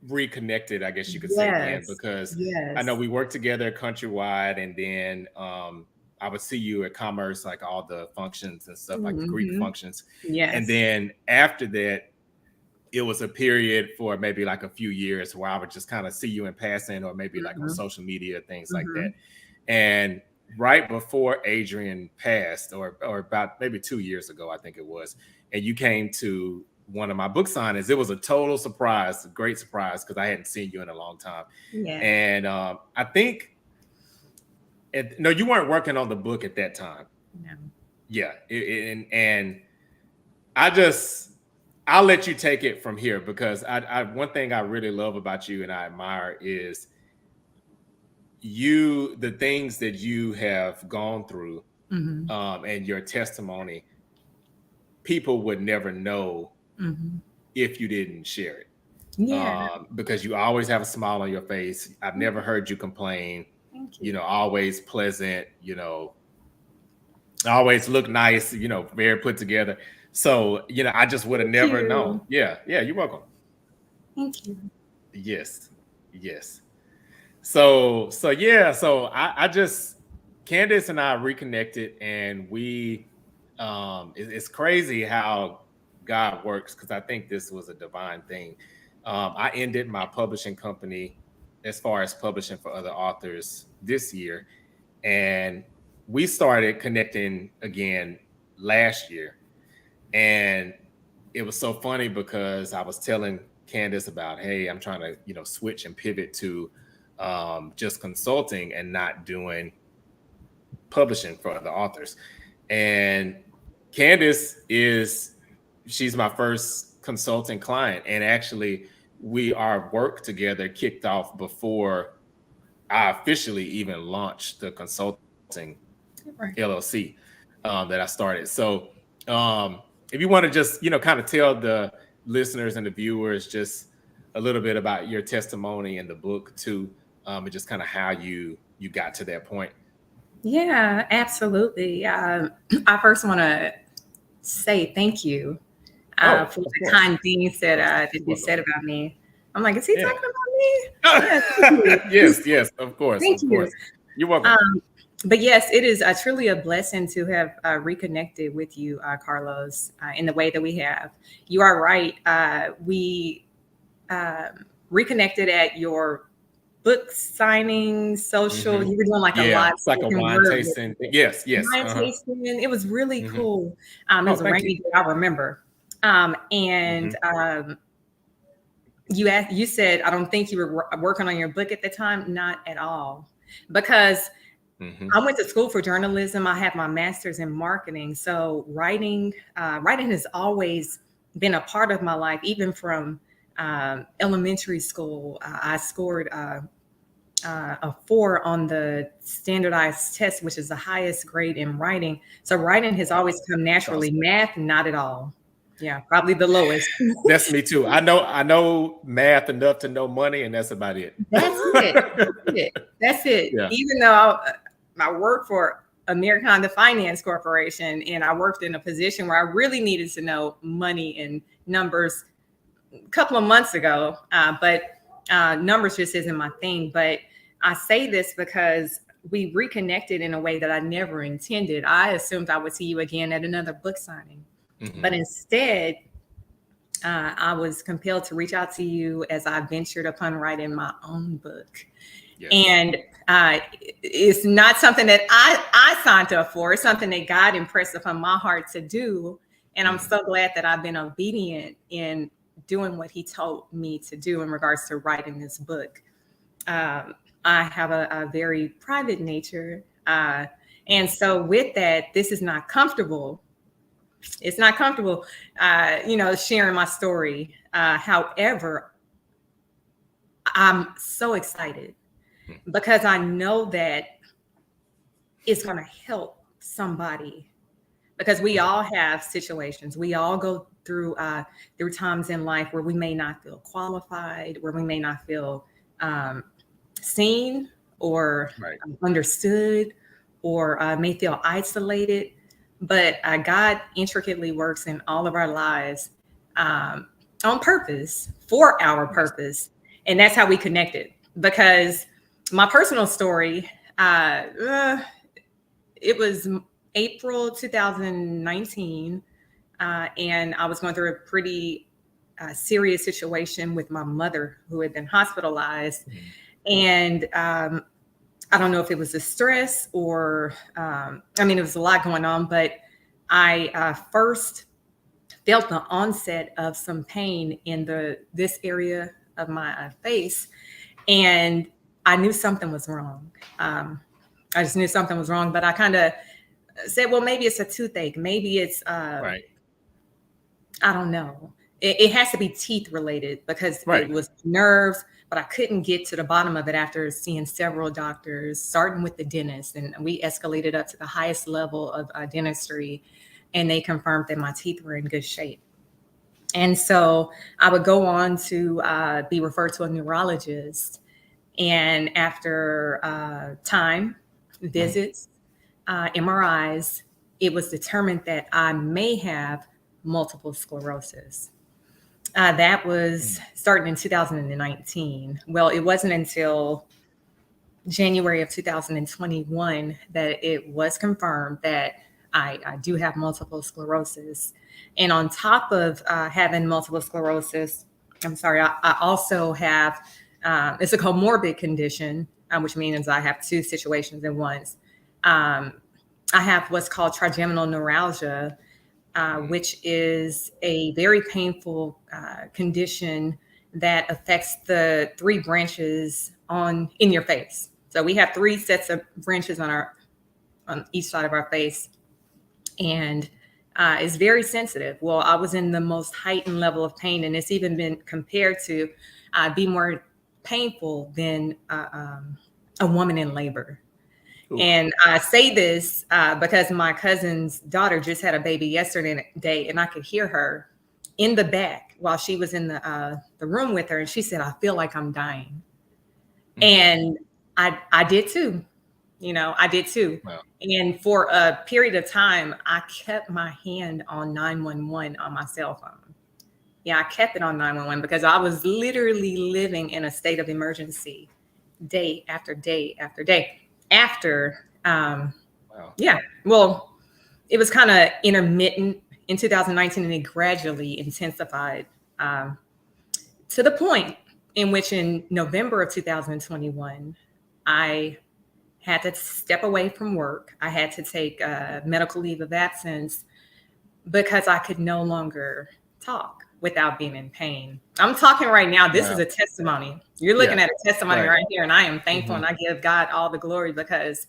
Speaker 1: reconnected, I guess you could say, again, because I know we worked together countrywide, and then I would see you at Commerce, like all the functions and stuff, like the Greek functions.
Speaker 2: Yes.
Speaker 1: And then after that, it was a period for maybe like a few years where I would just kind of see you in passing, or maybe like on social media, things like that. And right before Adrian passed, or about maybe 2 years ago, I think it was, and you came to one of my book signings, it was a total surprise, a great surprise, because I hadn't seen you in a long time.
Speaker 2: Yeah.
Speaker 1: And I think, no, you weren't working on the book at that time.
Speaker 2: No.
Speaker 1: Yeah. And I'll let you take it from here, because I one thing I really love about you and I admire is the things that you have gone through, and your testimony. People would never know if you didn't share it.
Speaker 2: Yeah.
Speaker 1: Because you always have a smile on your face. I've never heard you complain.
Speaker 2: Thank you.
Speaker 1: Always pleasant, always look nice, very put together. So, I just would have never known. Yeah, you're welcome.
Speaker 2: Thank you.
Speaker 1: Yes. So I just, Kandice and I reconnected, and we, it's crazy how God works, because I think this was a divine thing. I ended my publishing company as far as publishing for other authors this year, and we started connecting again last year. And it was so funny because I was telling Kandice about, hey, I'm trying to, switch and pivot to just consulting and not doing publishing for other authors. And Kandice she's my first consulting client. And actually, our work together kicked off before I officially even launched the consulting LLC that I started. So if you want to just, kind of tell the listeners and the viewers just a little bit about your testimony in the book too, and just kind of how you got to that point.
Speaker 2: Yeah, absolutely. I first want to say thank you for the kind things that you said about me. I'm like, is he talking about me?
Speaker 1: Yes, of course.
Speaker 2: Thank you.
Speaker 1: You're welcome.
Speaker 2: But yes, it is truly a blessing to have reconnected with you, Carlos, in the way that we have. You are right. reconnected at your book signing, social. You were doing like a live,
Speaker 1: it's like a wine tasting. Yes.
Speaker 2: Wine tasting. It was really cool. It was a rainy day, I remember. You said, I don't think you were working on your book at the time. Not at all, because I went to school for journalism. I have my master's in marketing. So writing has always been a part of my life, even from elementary school. I scored a 4 on the standardized test, which is the highest grade in writing. So writing has always come naturally. Awesome. Math, not at all. Yeah, probably the lowest.
Speaker 1: That's me too. I know math enough to know money, and that's about it.
Speaker 2: That's it. Yeah. Even though I work for American Finance Corporation, and I worked in a position where I really needed to know money and numbers a couple of months ago, but numbers just isn't my thing. But I say this because we reconnected in a way that I never intended. I assumed I would see you again at another book signing. But instead, I was compelled to reach out to you as I ventured upon writing my own book. Yes. And it's not something that I signed up for. It's something that God impressed upon my heart to do. And I'm so glad that I've been obedient in doing what he told me to do in regards to writing this book. I have a very private nature. And so with that, this is not comfortable. It's not comfortable, sharing my story. However, I'm so excited because I know that it's going to help somebody, because we all have situations. We all go through times in life where we may not feel qualified, where we may not feel seen or understood, or may feel isolated. But God intricately works in all of our lives on purpose, for our purpose. And that's how we connected. Because my personal story, it was April 2019, and I was going through a pretty serious situation with my mother, who had been hospitalized. And I don't know if it was the stress or, it was a lot going on, but I first felt the onset of some pain in this area of my face. And I knew something was wrong. I just knew something was wrong, but I kind of said, well, maybe it's a toothache. Maybe it's, I don't know. It has to be teeth related, because it was nerves. But I couldn't get to the bottom of it after seeing several doctors, starting with the dentist. And we escalated up to the highest level of dentistry, and they confirmed that my teeth were in good shape. And so I would go on to be referred to a neurologist. And after time, visits, MRIs, it was determined that I may have multiple sclerosis. That was starting in 2019. Well, it wasn't until January of 2021 that it was confirmed that I do have multiple sclerosis. And on top of having multiple sclerosis, I also have, it's a comorbid condition, which means I have two situations at once. I have what's called trigeminal neuralgia, which is a very painful condition that affects the 3 branches in your face. So we have 3 sets of branches on each side of our face, and it's very sensitive. Well, I was in the most heightened level of pain, and it's even been compared to be more painful than a woman in labor. Ooh. And I say this because my cousin's daughter just had a baby yesterday, and I could hear her in the back while she was in the room with her. And she said, I feel like I'm dying. Mm-hmm. And I did too. I did too. Wow. And for a period of time, I kept my hand on 911 on my cell phone. Yeah, I kept it on 911 because I was literally living in a state of emergency day after day after day. Well, it was kind of intermittent in 2019, and it gradually intensified to the point in which in November of 2021, I had to step away from work. I had to take a medical leave of absence because I could no longer talk without being in pain. I'm talking right now. This is a testimony. You're looking at a testimony right here, and I am thankful and I give God all the glory because,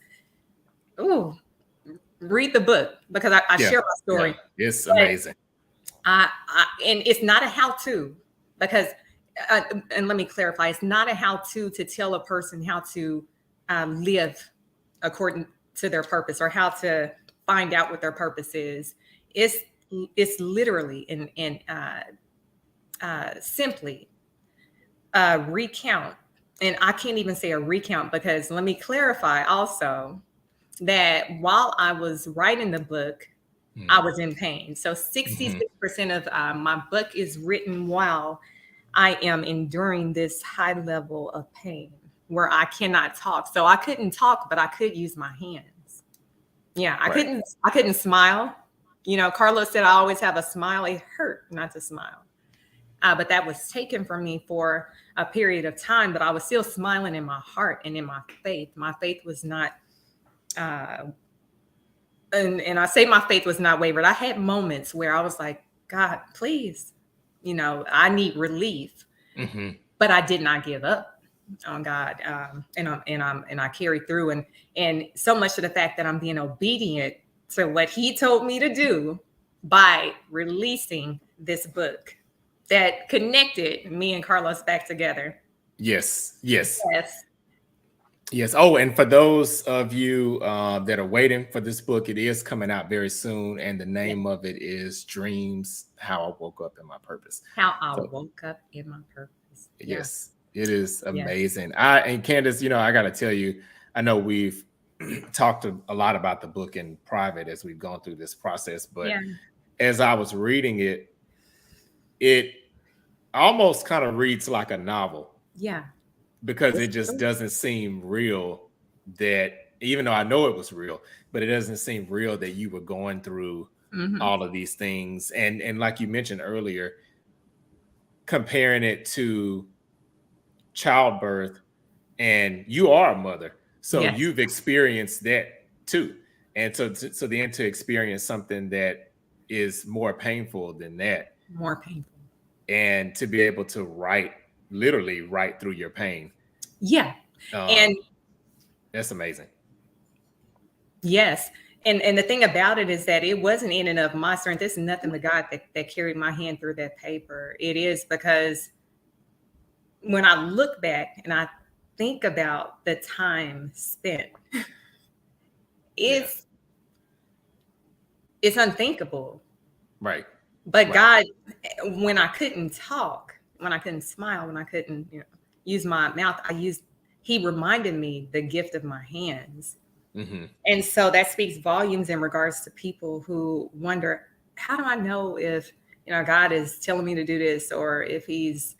Speaker 2: read the book because I share my story.
Speaker 1: Yeah. It's amazing.
Speaker 2: And it's not a how-to because, and let me clarify, it's not a how-to to tell a person how to live according to their purpose or how to find out what their purpose is. It's literally and simply recount. And I can't even say a recount because let me clarify also that while I was writing the book, I was in pain. So 66% of my book is written while I am enduring this high level of pain where I cannot talk. So I couldn't talk, but I could use my hands. Yeah, I couldn't smile. You know, Carlos said I always have a smile. It hurt not to smile. But that was taken from me for a period of time, but I was still smiling in my heart and in my faith. My faith was not, and I say my faith was not wavered. I had moments where I was like, God, please, you know, I need relief, but I did not give up on God. And I carry through and so much to the fact that I'm being obedient to what he told me to do by releasing this book that connected me and Carlos back together.
Speaker 1: Yes. Oh, and for those of you that are waiting for this book, it is coming out very soon. And the name of it is dreaMS, How I Woke Up in My Purpose.
Speaker 2: How I Woke Up in My Purpose.
Speaker 1: Yes, it is amazing. And Kandice, you know, I got to tell you, I know we've talked a lot about the book in private as we've gone through this process, but as I was reading it, it almost kind of reads like a novel.
Speaker 2: Yeah.
Speaker 1: Because it just doesn't seem real that, even though I know it was real, but it doesn't seem real that you were going through all of these things. And like you mentioned earlier, comparing it to childbirth, and you are a mother. So you've experienced that too. And so then to experience something that is more painful than that.
Speaker 2: More painful.
Speaker 1: And to be able to literally write through your pain.
Speaker 2: Yeah. And
Speaker 1: that's amazing.
Speaker 2: Yes. And the thing about it is that it wasn't in and of my strength. This is nothing but God that carried my hand through that paper. It is because when I look back and I think about the time spent, it's unthinkable.
Speaker 1: Right.
Speaker 2: But God, when I couldn't talk, when I couldn't smile, when I couldn't use my mouth, he reminded me the gift of my hands. And so that speaks volumes in regards to people who wonder, how do I know if, God is telling me to do this, or if he's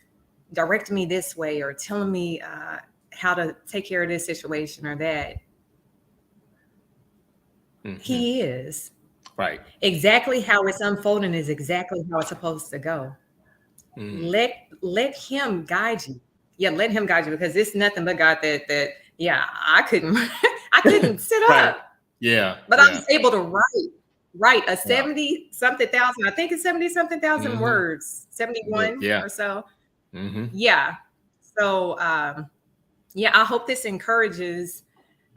Speaker 2: directing me this way, or telling me how to take care of this situation or that? He is.
Speaker 1: Right.
Speaker 2: Exactly how it's unfolding is exactly how it's supposed to go. Let him guide you. Yeah, let him guide you, because it's nothing but God that I couldn't sit up.
Speaker 1: Yeah.
Speaker 2: But I was able to write a 70-something thousand, I think it's 70-something thousand words, 71 or so. Yeah. So I hope this encourages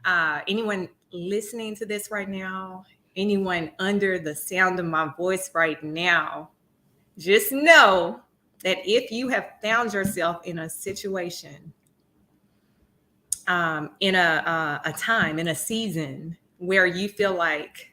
Speaker 2: anyone listening to this right now, anyone under the sound of my voice right now. Just know that if you have found yourself in a situation, in a time, in a season where you feel like,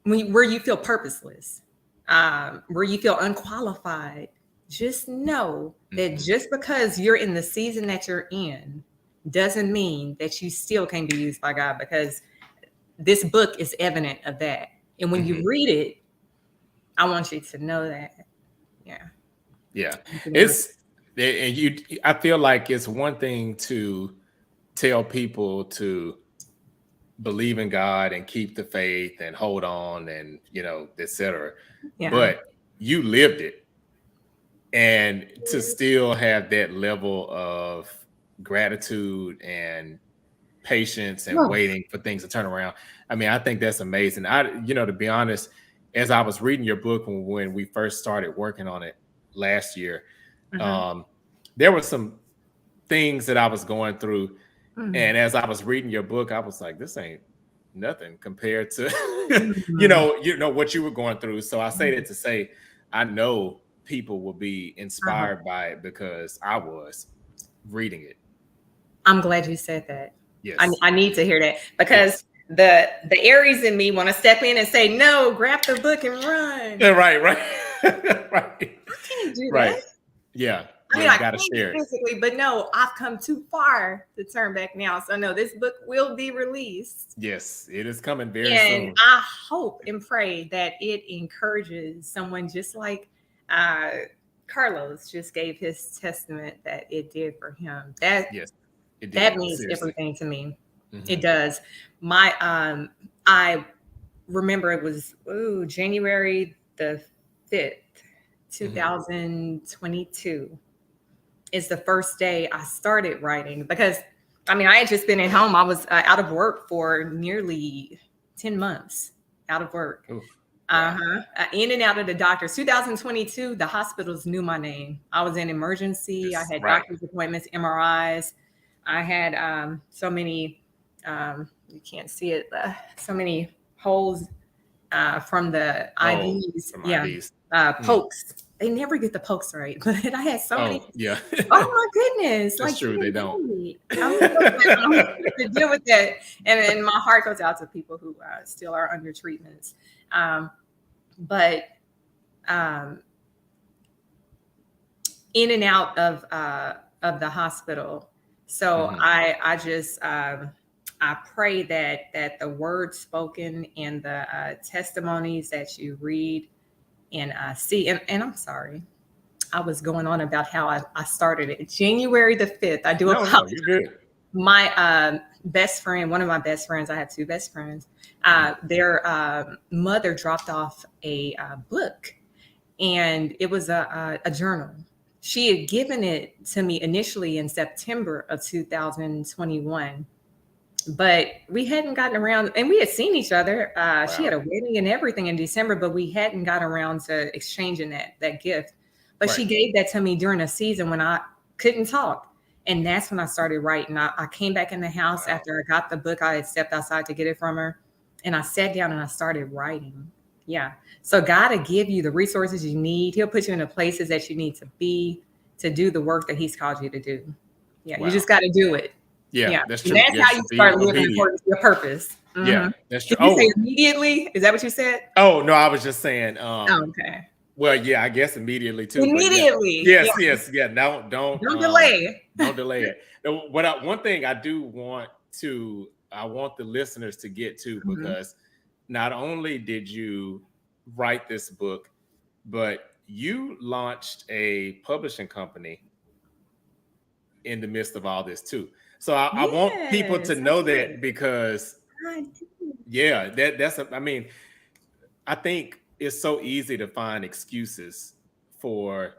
Speaker 2: where you feel purposeless, where you feel unqualified, just know that just because you're in the season that you're in doesn't mean that you still can't be used by God, because this book is evident of that. And when you read it, I want you to know that.
Speaker 1: Yeah. I feel like it's one thing to tell people to believe in God and keep the faith and hold on and, et cetera. But you lived it. And to still have that level of gratitude and patience and waiting for things to turn around. I mean, I think that's amazing. To be honest, as I was reading your book when we first started working on it last year, there were some things that I was going through. And as I was reading your book, I was like, this ain't nothing compared to, what you were going through. So I say that to say, I know people will be inspired by it because I was reading it.
Speaker 2: I'm glad you said that.
Speaker 1: Yes.
Speaker 2: I need to hear that because the Aries in me want to step in and say, no, grab the book and run.
Speaker 1: Yeah, right.
Speaker 2: Right. I can't do that.
Speaker 1: Yeah.
Speaker 2: I mean, I can't physically, but no, I've come too far to turn back now. So no, this book will be released.
Speaker 1: Yes, it is coming very soon.
Speaker 2: And I hope and pray that it encourages someone just like Carlos just gave his testament that it did for him. That means everything to me. It does. I remember it was January the 5th, 2022 is the first day I started writing because I had just been at home. I was out of work for nearly 10 months out of work. In and out of the doctors. 2022, the hospitals knew my name. I was in emergency. I had doctor's appointments, MRIs. I had so many, you can't see it, so many holes from the IVs. IVs. Pokes. They never get the pokes right, but I had so many.
Speaker 1: Yeah.
Speaker 2: Oh my goodness!
Speaker 1: That's true. They don't.
Speaker 2: I'm to deal with that, and my heart goes out to people who still are under treatments. But in and out of the hospital. So I just I pray that the words spoken and the testimonies that you read and see, and I'm sorry, I was going on about how I started it. January the 5th. I do apologize.
Speaker 1: No, you're good.
Speaker 2: My best friend, one of my best friends, I have two best friends, their mother dropped off a book, and it was a journal. She had given it to me initially in September of 2021. But we hadn't gotten around, and we had seen each other. She had a wedding and everything in December, but we hadn't gotten around to exchanging that gift. But she gave that to me during a season when I couldn't talk. And that's when I started writing. I came back in the house after I got the book. I had stepped outside to get it from her. And I sat down and I started writing. Yeah. So God will give you the resources you need. He'll put you in the places that you need to be to do the work that he's called you to do. Yeah. You just got to do it.
Speaker 1: Yeah, that's true.
Speaker 2: And that's how you start living according to your purpose.
Speaker 1: Yeah, that's true.
Speaker 2: Did you say immediately? Is that what you said?
Speaker 1: Oh, no, I was just saying.
Speaker 2: Okay.
Speaker 1: Well, yeah, I guess immediately too.
Speaker 2: Immediately.
Speaker 1: Yes. Yeah. Don't
Speaker 2: delay.
Speaker 1: Don't delay it. One thing I do want I want the listeners to get to, because not only did you write this book, but you launched a publishing company in the midst of all this too. So I want people to know that, because I think it's so easy to find excuses for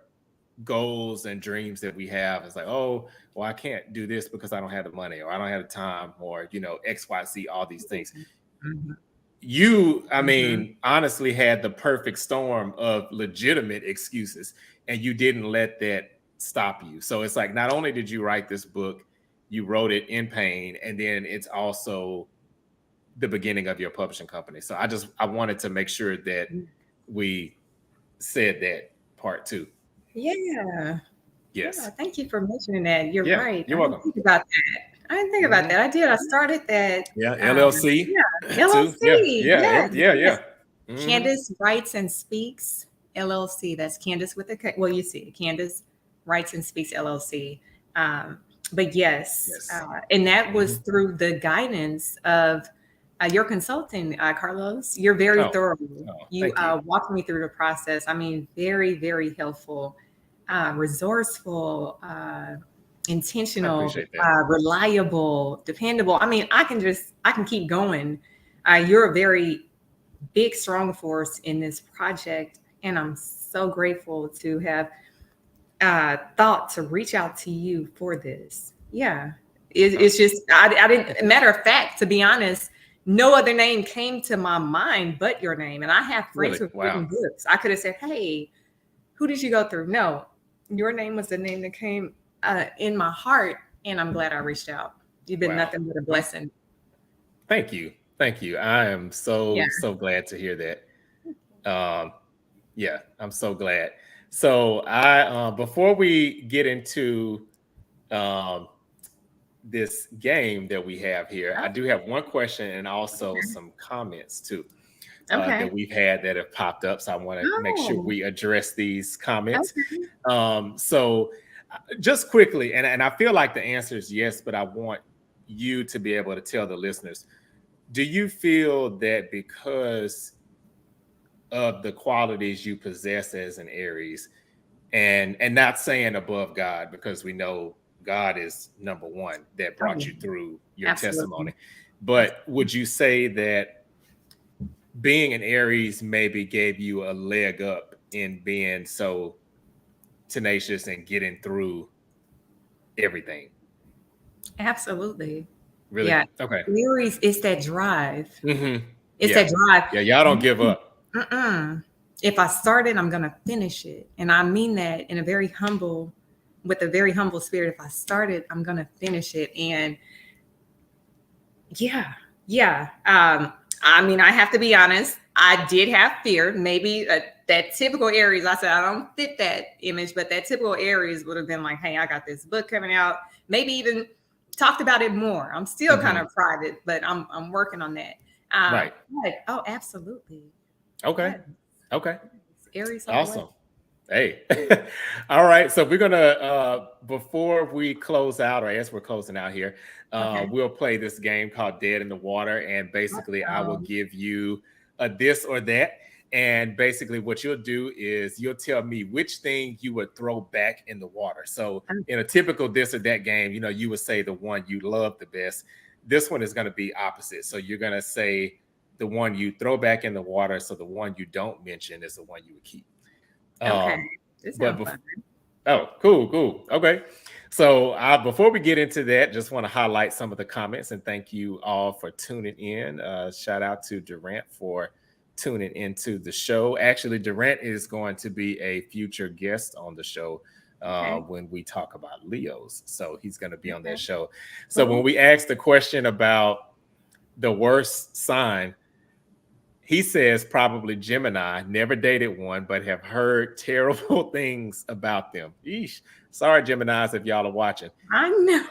Speaker 1: goals and dreams that we have. It's like, oh, well, I can't do this because I don't have the money, or I don't have the time, or X, Y, Z, all these things. You, honestly had the perfect storm of legitimate excuses, and you didn't let that stop you. So it's like, not only did you write this book, you wrote it in pain, and then it's also the beginning of your publishing company. So I wanted to make sure that we said that part too.
Speaker 2: Yeah.
Speaker 1: Yes.
Speaker 2: Yeah, thank you for mentioning that. You're right.
Speaker 1: You're welcome.
Speaker 2: I didn't think about that. I did. I started that.
Speaker 1: Yeah. LLC.
Speaker 2: LLC.
Speaker 1: Yeah.
Speaker 2: Kandice Writes and Speaks LLC. That's Kandice with a K. Well, you see it. Kandice Writes and Speaks LLC. But yes. And that was through the guidance of your consulting, Carlos. You're very thorough. You walked me through the process. Very, very helpful, resourceful, intentional, reliable, dependable. I can keep going. You're a very big, strong force in this project, and I'm so grateful to have thought to reach out to you for this. Yeah. It's just, I didn't, matter of fact, to be honest, no other name came to my mind but your name. And I have friends who've written books. I could have said, hey, who did you go through? No, your name was the name that came in my heart. And I'm glad I reached out. You've been nothing but a blessing.
Speaker 1: Thank you. Thank you. I am so glad to hear that. Yeah, I'm so glad. So I before we get into this game that we have here, I do have one question and also some comments too that we've had that have popped up. So I want to make sure we address these comments. So just quickly, and I feel like the answer is yes, but I want you to be able to tell the listeners, do you feel that because of the qualities you possess as an Aries, and not saying above God, because we know God is number one that brought you through your testimony, but would you say that being an Aries maybe gave you a leg up in being so tenacious and getting through everything?
Speaker 2: Absolutely.
Speaker 1: Really?
Speaker 2: Yeah.
Speaker 1: Okay.
Speaker 2: Aries, it's that drive. It's
Speaker 1: that
Speaker 2: drive.
Speaker 1: Yeah, y'all don't give up.
Speaker 2: If I started, I'm gonna finish it, and I mean that with a very humble spirit. If I started, I'm gonna finish it, and I mean, I have to be honest. I did have fear. Maybe that typical Aries. I said I don't fit that image, but that typical Aries would have been like, "Hey, I got this book coming out." Maybe even talked about it more. I'm still kind of private, but I'm working on that.
Speaker 1: Right.
Speaker 2: Oh, absolutely.
Speaker 1: Okay. Okay.
Speaker 2: Aries.
Speaker 1: Awesome. Hey. All right. So we're gonna before we close out, or as we're closing out here, we'll play this game called Dead in the Water, and basically I will give you a this or that, and basically what you'll do is you'll tell me which thing you would throw back in the water. So in a typical this or that game, you know, you would say the one you love the best. This one is going to be opposite. So you're going to say the one you throw back in the water. So the one you don't mention is the one you would keep. Cool. Okay. So before we get into that, just want to highlight some of the comments and thank you all for tuning in. Shout out to Durant for tuning into the show. Actually, Durant is going to be a future guest on the show when we talk about Leos. So he's going to be on that show. So when we asked the question about the worst sign, he says probably Gemini, never dated one, but have heard terrible things about them. Eesh. Sorry, Geminis, if y'all are watching.
Speaker 2: I know.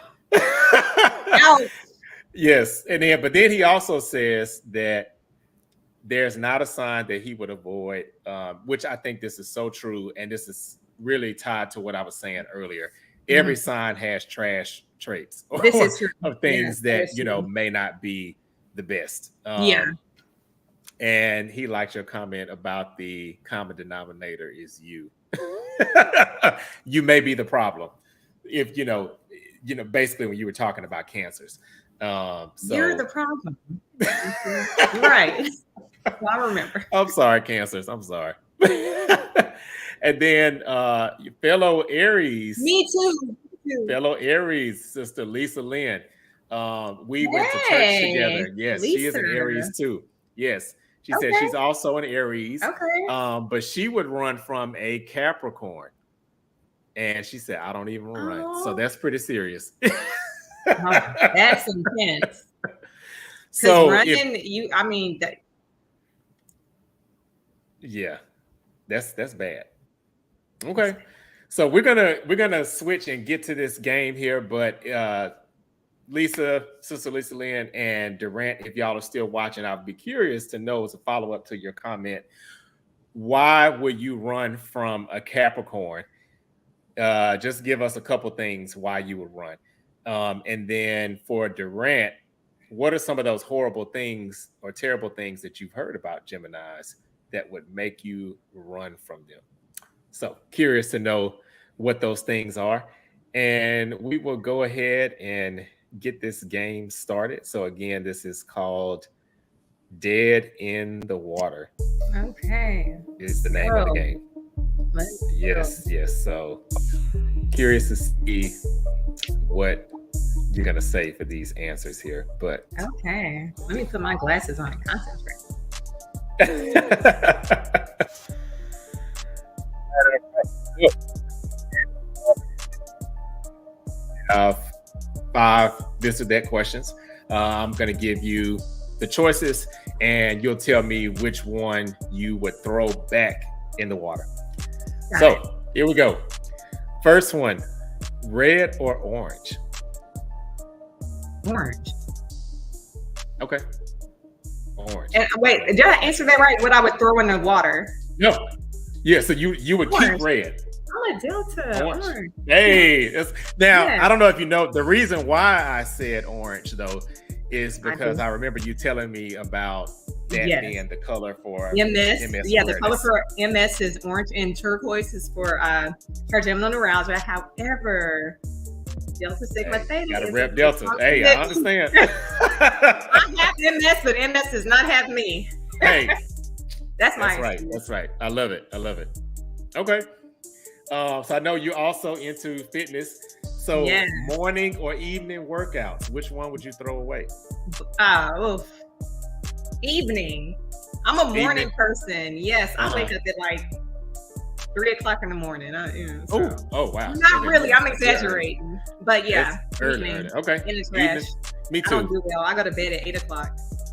Speaker 1: Yes. But then he also says that there's not a sign that he would avoid, which I think this is so true. And this is really tied to what I was saying earlier. Every sign has trash traits of things that, you know, may not be the best. And he liked your comment about the common denominator is you. You may be the problem. If you know, basically when you were talking about cancers. So
Speaker 2: you're the problem. Right. Well, I remember.
Speaker 1: I'm sorry, cancers. I'm sorry. And then fellow Aries.
Speaker 2: Me too.
Speaker 1: Fellow Aries, Sister Lisa Lynn. We went to church together. Yes, Lisa. She is an Aries too. Yes. She said she's also an Aries. But she would run from a Capricorn. And she said, I don't even run. So that's pretty serious.
Speaker 2: That's intense. So running,
Speaker 1: that's bad. Okay. So we're gonna switch and get to this game here, but Sister Lisa Lynn and Durant, if y'all are still watching, I'd be curious to know, as a follow-up to your comment, why would you run from a Capricorn? Just give us a couple things why you would run. And then for Durant, what are some of those horrible things or terrible things that you've heard about Geminis that would make you run from them? So curious to know what those things are. And we will go ahead and get this game started. So again, this is called Dead in the Water.
Speaker 2: Okay.
Speaker 1: Is the name of the game. Yes. So curious to see what you're gonna say for these answers here, but
Speaker 2: okay, let me put my glasses on and concentrate.
Speaker 1: Five this or that questions. I'm gonna give you the choices, and you'll tell me which one you would throw back in the water. So here we go. First one, red or orange?
Speaker 2: Orange.
Speaker 1: Okay. Orange.
Speaker 2: And wait, did I answer that right? What I would throw in the water?
Speaker 1: No. Yeah, so you would
Speaker 2: orange.
Speaker 1: Keep red.
Speaker 2: I'm a Delta. Orange.
Speaker 1: Hey, now I don't know if you know the reason why I said orange though is because I remember you telling me about that being the color for
Speaker 2: MS. Yeah, the color for MS is orange and turquoise is for trigeminal neuralgia. However, Delta Sigma Theta.
Speaker 1: Gotta rep Delta. Hey, I understand.
Speaker 2: I have MS, but MS does not have me.
Speaker 1: Hey,
Speaker 2: that's
Speaker 1: right. That's right. I love it. Okay. So I know you're also into fitness. So morning or evening workouts, which one would you throw away?
Speaker 2: Evening. I'm a morning person. Yes, I wake up at like 3:00 in the morning.
Speaker 1: Oh wow.
Speaker 2: Not really. I'm exaggerating, but yeah.
Speaker 1: Early. Okay.
Speaker 2: In the trash.
Speaker 1: Me too.
Speaker 2: I don't do well. I go to bed at 8:00.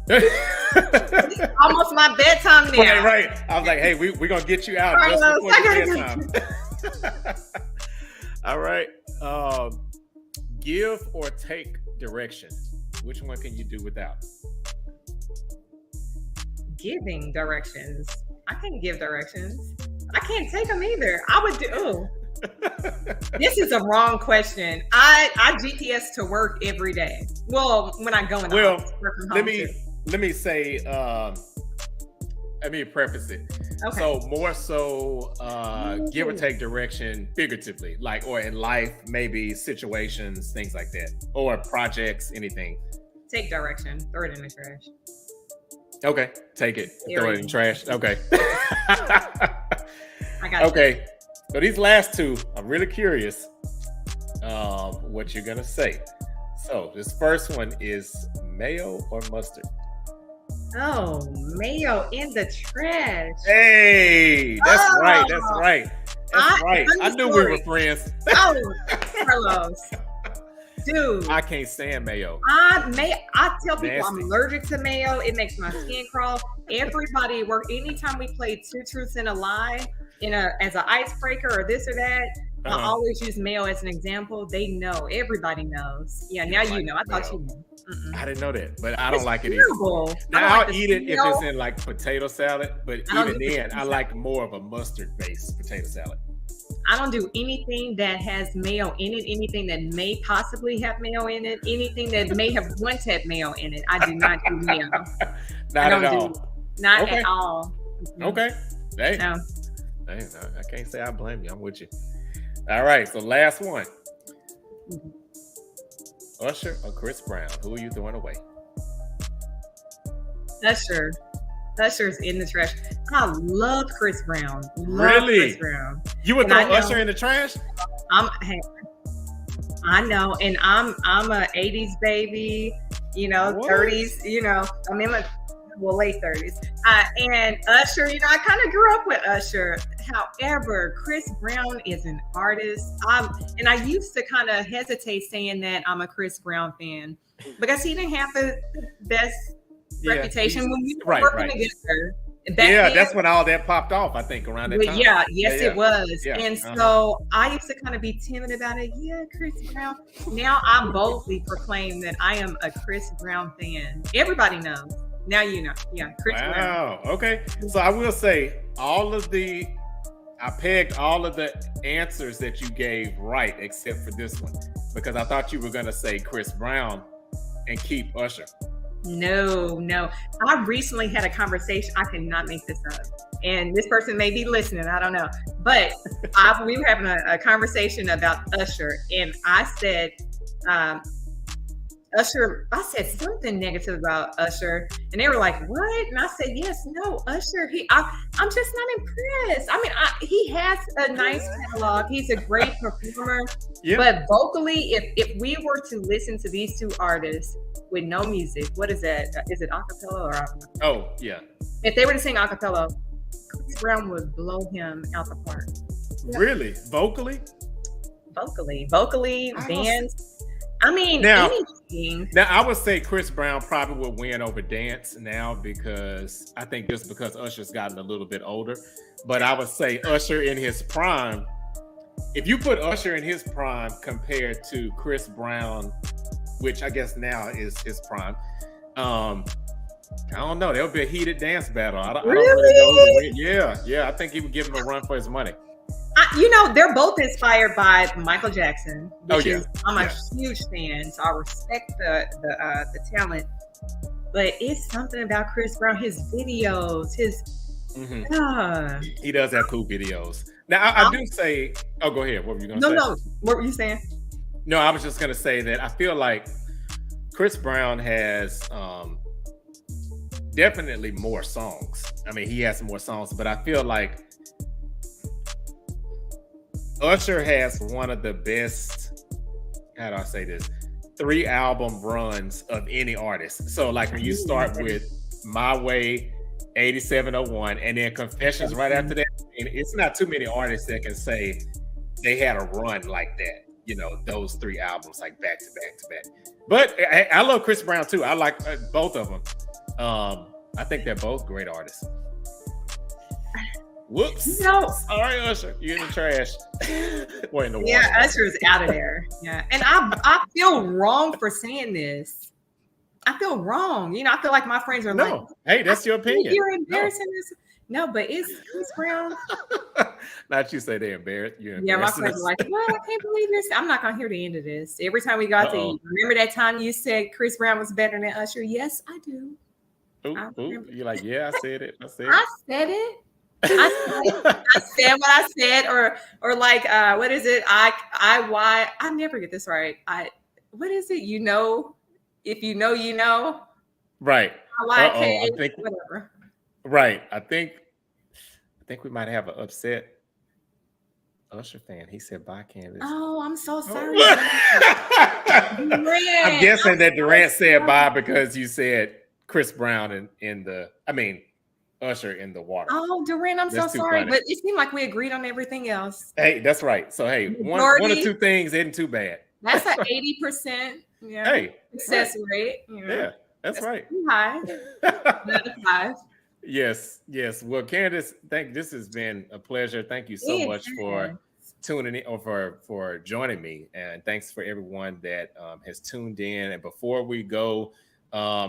Speaker 2: It's almost my bedtime now.
Speaker 1: Right. I was like, hey, we're gonna get you out just before your bedtime. All right. Give or take direction. Which one can you do without?
Speaker 2: Giving directions. I can't give directions. I can't take them either. I would do. This is a wrong question. I GPS to work every day. Well, when I go in the office, work from home
Speaker 1: let me say. Let me preface it.
Speaker 2: Okay.
Speaker 1: So more so, give or take direction figuratively, like or in life, maybe situations, things like that, or projects, anything.
Speaker 2: Take direction. Throw it in the trash.
Speaker 1: Okay, take it. Throw it in the trash. Okay.
Speaker 2: I got
Speaker 1: okay. So these last two, I'm really curious what you're gonna say. So this first one is mayo or mustard?
Speaker 2: Oh, mayo in the trash.
Speaker 1: Hey, that's right. That's right. That's right. I knew we were friends.
Speaker 2: Oh, Carlos. Dude,
Speaker 1: I can't stand mayo.
Speaker 2: I tell people I'm allergic to mayo. It makes my skin crawl. Everybody at work, anytime we play Two Truths and a Lie as an icebreaker or this or that, I always use mayo as an example. They know. Everybody knows. Yeah, now you know. I thought you knew.
Speaker 1: I didn't know that, but I don't like it either. Now I'll eat it if it's in like potato salad, but even then, I like more of a mustard-based potato salad.
Speaker 2: I don't do anything that has mayo in it, anything that may possibly have mayo in it, anything that may have once had mayo in it. I do not do mayo.
Speaker 1: Not at all.
Speaker 2: Not at all.
Speaker 1: Okay. Hey. No. I can't say I blame you. I'm with you. All right. So last one. Usher or Chris Brown? Who are you throwing away?
Speaker 2: Usher. Usher's in the trash. I love Chris Brown.
Speaker 1: Really?
Speaker 2: Chris Brown.
Speaker 1: You would throw Usher in the trash?
Speaker 2: I know, and I'm a 80s baby, 30s, I'm in my late 30s. And Usher, I kind of grew up with Usher. However, Chris Brown is an artist. And I used to kind of hesitate saying that I'm a Chris Brown fan because he didn't have the best reputation when we were working together.
Speaker 1: That's when all that popped off, I think, around that time.
Speaker 2: It was. Yeah. And so I used to kind of be timid about it. Yeah, Chris Brown. Now I boldly proclaim that I am a Chris Brown fan. Everybody knows. Now you know. Yeah, Chris Brown.
Speaker 1: Wow. Okay. So I will say I pegged all of the answers that you gave right, except for this one, because I thought you were going to say Chris Brown and keep Usher.
Speaker 2: No. I recently had a conversation. I cannot make this up. And this person may be listening. I don't know. But we were having a conversation about Usher. And I said, Usher, I said something negative about Usher, and they were like, "What?" And I said, "Yes, no, Usher. I'm just not impressed. I mean, he has a nice catalog. He's a great performer, but vocally, if we were to listen to these two artists with no music, what is that? Is it acapella or acapella?
Speaker 1: Oh, yeah.
Speaker 2: If they were to sing acapella, Chris Brown would blow him out the park.
Speaker 1: Really, vocally,
Speaker 2: dance. I mean,
Speaker 1: now,
Speaker 2: anything.
Speaker 1: Now, I would say Chris Brown probably would win over dance now because I think just because Usher's gotten a little bit older. But I would say Usher in his prime, if you put Usher in his prime compared to Chris Brown, which I guess now is his prime, I don't know. There'll be a heated dance battle. I don't really know. Yeah. I think he would give him a run for his money.
Speaker 2: They're both inspired by Michael Jackson, which I'm a huge fan, so I respect the talent. But it's something about Chris Brown, his videos,
Speaker 1: he does have cool videos. Now, I do say, go ahead. What were you going to say?
Speaker 2: No. What were you saying?
Speaker 1: No, I was just going to say that I feel like Chris Brown has definitely more songs. I mean, he has more songs, but I feel like Usher has one of the best, how do I say this, 3 album runs of any artist. So like when you start with My Way, 8701, and then Confessions right after that, and it's not too many artists that can say they had a run like that, those 3 albums like back to back to back. But I love Chris Brown too. I like both of them. I think they're both great artists. Whoops. Sorry, Usher. You're in the trash. Or in the water.
Speaker 2: Yeah, Usher's out of there. Yeah. And I feel wrong for saying this. I feel wrong. I feel like my friends are like,
Speaker 1: hey, that's your opinion.
Speaker 2: You're embarrassing this. No, but it's Chris Brown.
Speaker 1: Not you say they're embarrassed.
Speaker 2: Yeah, my friends are like, what? I can't believe this. I'm not gonna hear the end of this. Every time we got to remember that time you said Chris Brown was better than Usher? Yes, I do.
Speaker 1: You're like, yeah, I said it.
Speaker 2: I said it. I said what I said, or like what is it? I never get this right. What is it? If you know.
Speaker 1: Right.
Speaker 2: I think whatever.
Speaker 1: Right. I think we might have an upset Usher fan. He said bye, Kandice.
Speaker 2: Oh, I'm so sorry.
Speaker 1: I'm guessing that Durant said bye because you said Chris Brown Usher in the water.
Speaker 2: Oh, Durant, I'm so sorry, funny. But it seemed like we agreed on everything else.
Speaker 1: Hey, that's right. So hey, one or two things isn't too bad.
Speaker 2: That's an 80%. Success rate.
Speaker 1: Yeah, that's right.
Speaker 2: Too high. High.
Speaker 1: Yes. Well, Kandice, this has been a pleasure. Thank you so much for tuning in or for joining me, and thanks for everyone that has tuned in. And before we go,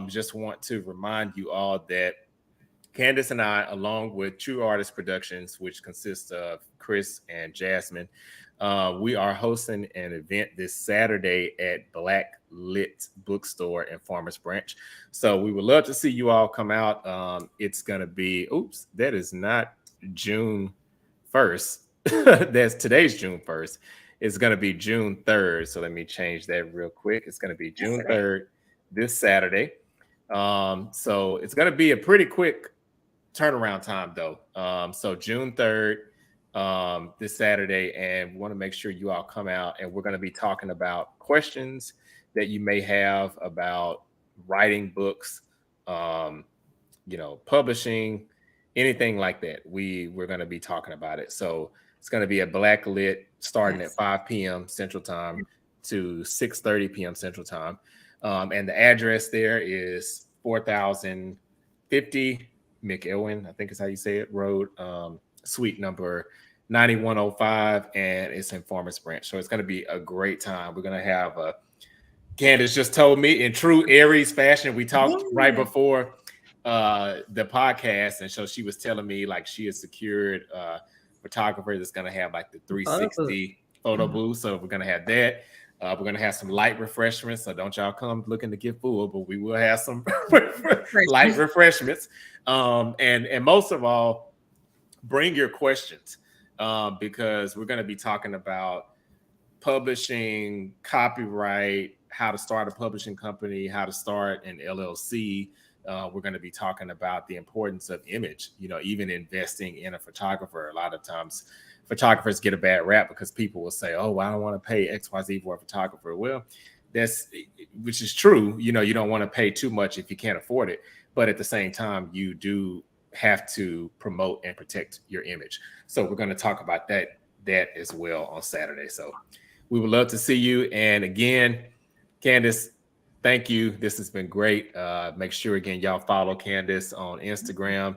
Speaker 1: just want to remind you all that Kandice and I, along with True Artist Productions, which consists of Chris and Jasmine, we are hosting an event this Saturday at Black Lit Bookstore in Farmers Branch. So we would love to see you all come out. It's going to be, that is not June 1st. That's today's June 1st. It's going to be June 3rd. So let me change that real quick. It's going to be June 3rd this Saturday. So it's going to be a pretty quick turnaround time though. So June 3rd, this Saturday, and we want to make sure you all come out, and we're going to be talking about questions that you may have about writing books, publishing, anything like that. We're going to be talking about it. So it's going to be a Black Lit starting at 5 p.m. Central Time to 6:30 p.m. Central Time. And the address there is 4050 McElwain, I think is how you say it, Road, suite number 9105, and it's in Farmers Branch. So it's going to be a great time. We're going to have Kandice just told me in true Aries fashion. We talked right before the podcast, and so she was telling me like she has secured a photographer that's going to have like the 360 photo booth. So we're going to have that. We're going to have some light refreshments. So don't y'all come looking to get full, but we will have some light refreshments. And most of all, bring your questions because we're going to be talking about publishing, copyright, how to start a publishing company, how to start an LLC. We're going to be talking about the importance of image, even investing in a photographer. A lot of times photographers get a bad rap because people will say, oh, well, I don't want to pay XYZ for a photographer. Well, which is true. You don't want to pay too much if you can't afford it. But at the same time, you do have to promote and protect your image. So we're going to talk about that as well on Saturday. So we would love to see you. And again, Kandice, thank you. This has been great. Make sure, again, y'all follow Kandice on Instagram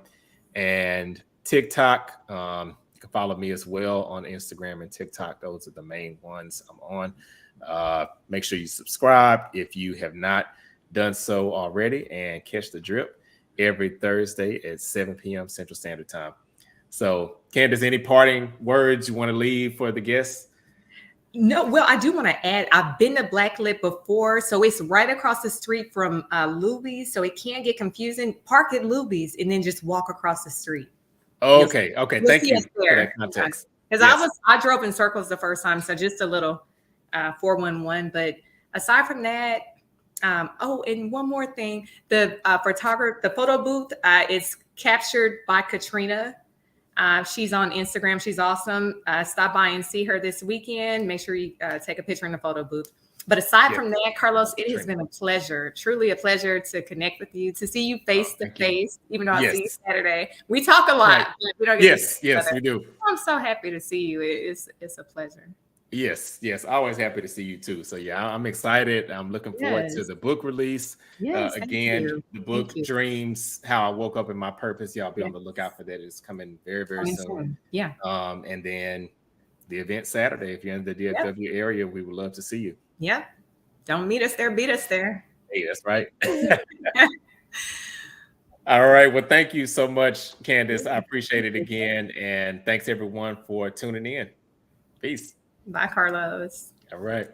Speaker 1: and TikTok. You can follow me as well on Instagram and TikTok. Those are the main ones I'm on. Make sure you subscribe if you have not done so already, and catch the drip every Thursday at 7 p.m. Central Standard Time. So, Kandice, any parting words you want to leave for the guests?
Speaker 2: No, well, I do want to add, I've been to Blacklit before, so it's right across the street from Luby's, so it can get confusing. Park at Luby's and then just walk across the street.
Speaker 1: Okay. Thank you for that context.
Speaker 2: Because I drove in circles the first time, so just a little 411. But aside from that, and one more thing, the photo booth is captured by Katrina. She's on Instagram. She's awesome. Stop by and see her this weekend. Make sure you take a picture in the photo booth. But aside from that, Carlos, it has been a pleasure, truly a pleasure to connect with you, to see you face to face, even though I see you Saturday. We talk a lot. But we don't get to see each other.
Speaker 1: We do.
Speaker 2: I'm so happy to see you. It's a pleasure.
Speaker 1: Yes. Always happy to see you too. So I'm excited. I'm looking forward to the book release. Again, the book dreaMS, How I Woke Up in My Purpose. Y'all be on the lookout for that. It's coming very, very soon.
Speaker 2: Yeah.
Speaker 1: And then the event Saturday. If you're in the DFW area, we would love to see you.
Speaker 2: Yeah. Don't meet us there, beat us there.
Speaker 1: Hey, that's right. All right. Well, thank you so much, Kandice. I appreciate it again. And thanks everyone for tuning in. Peace.
Speaker 2: Bye, Carlos.
Speaker 1: All right.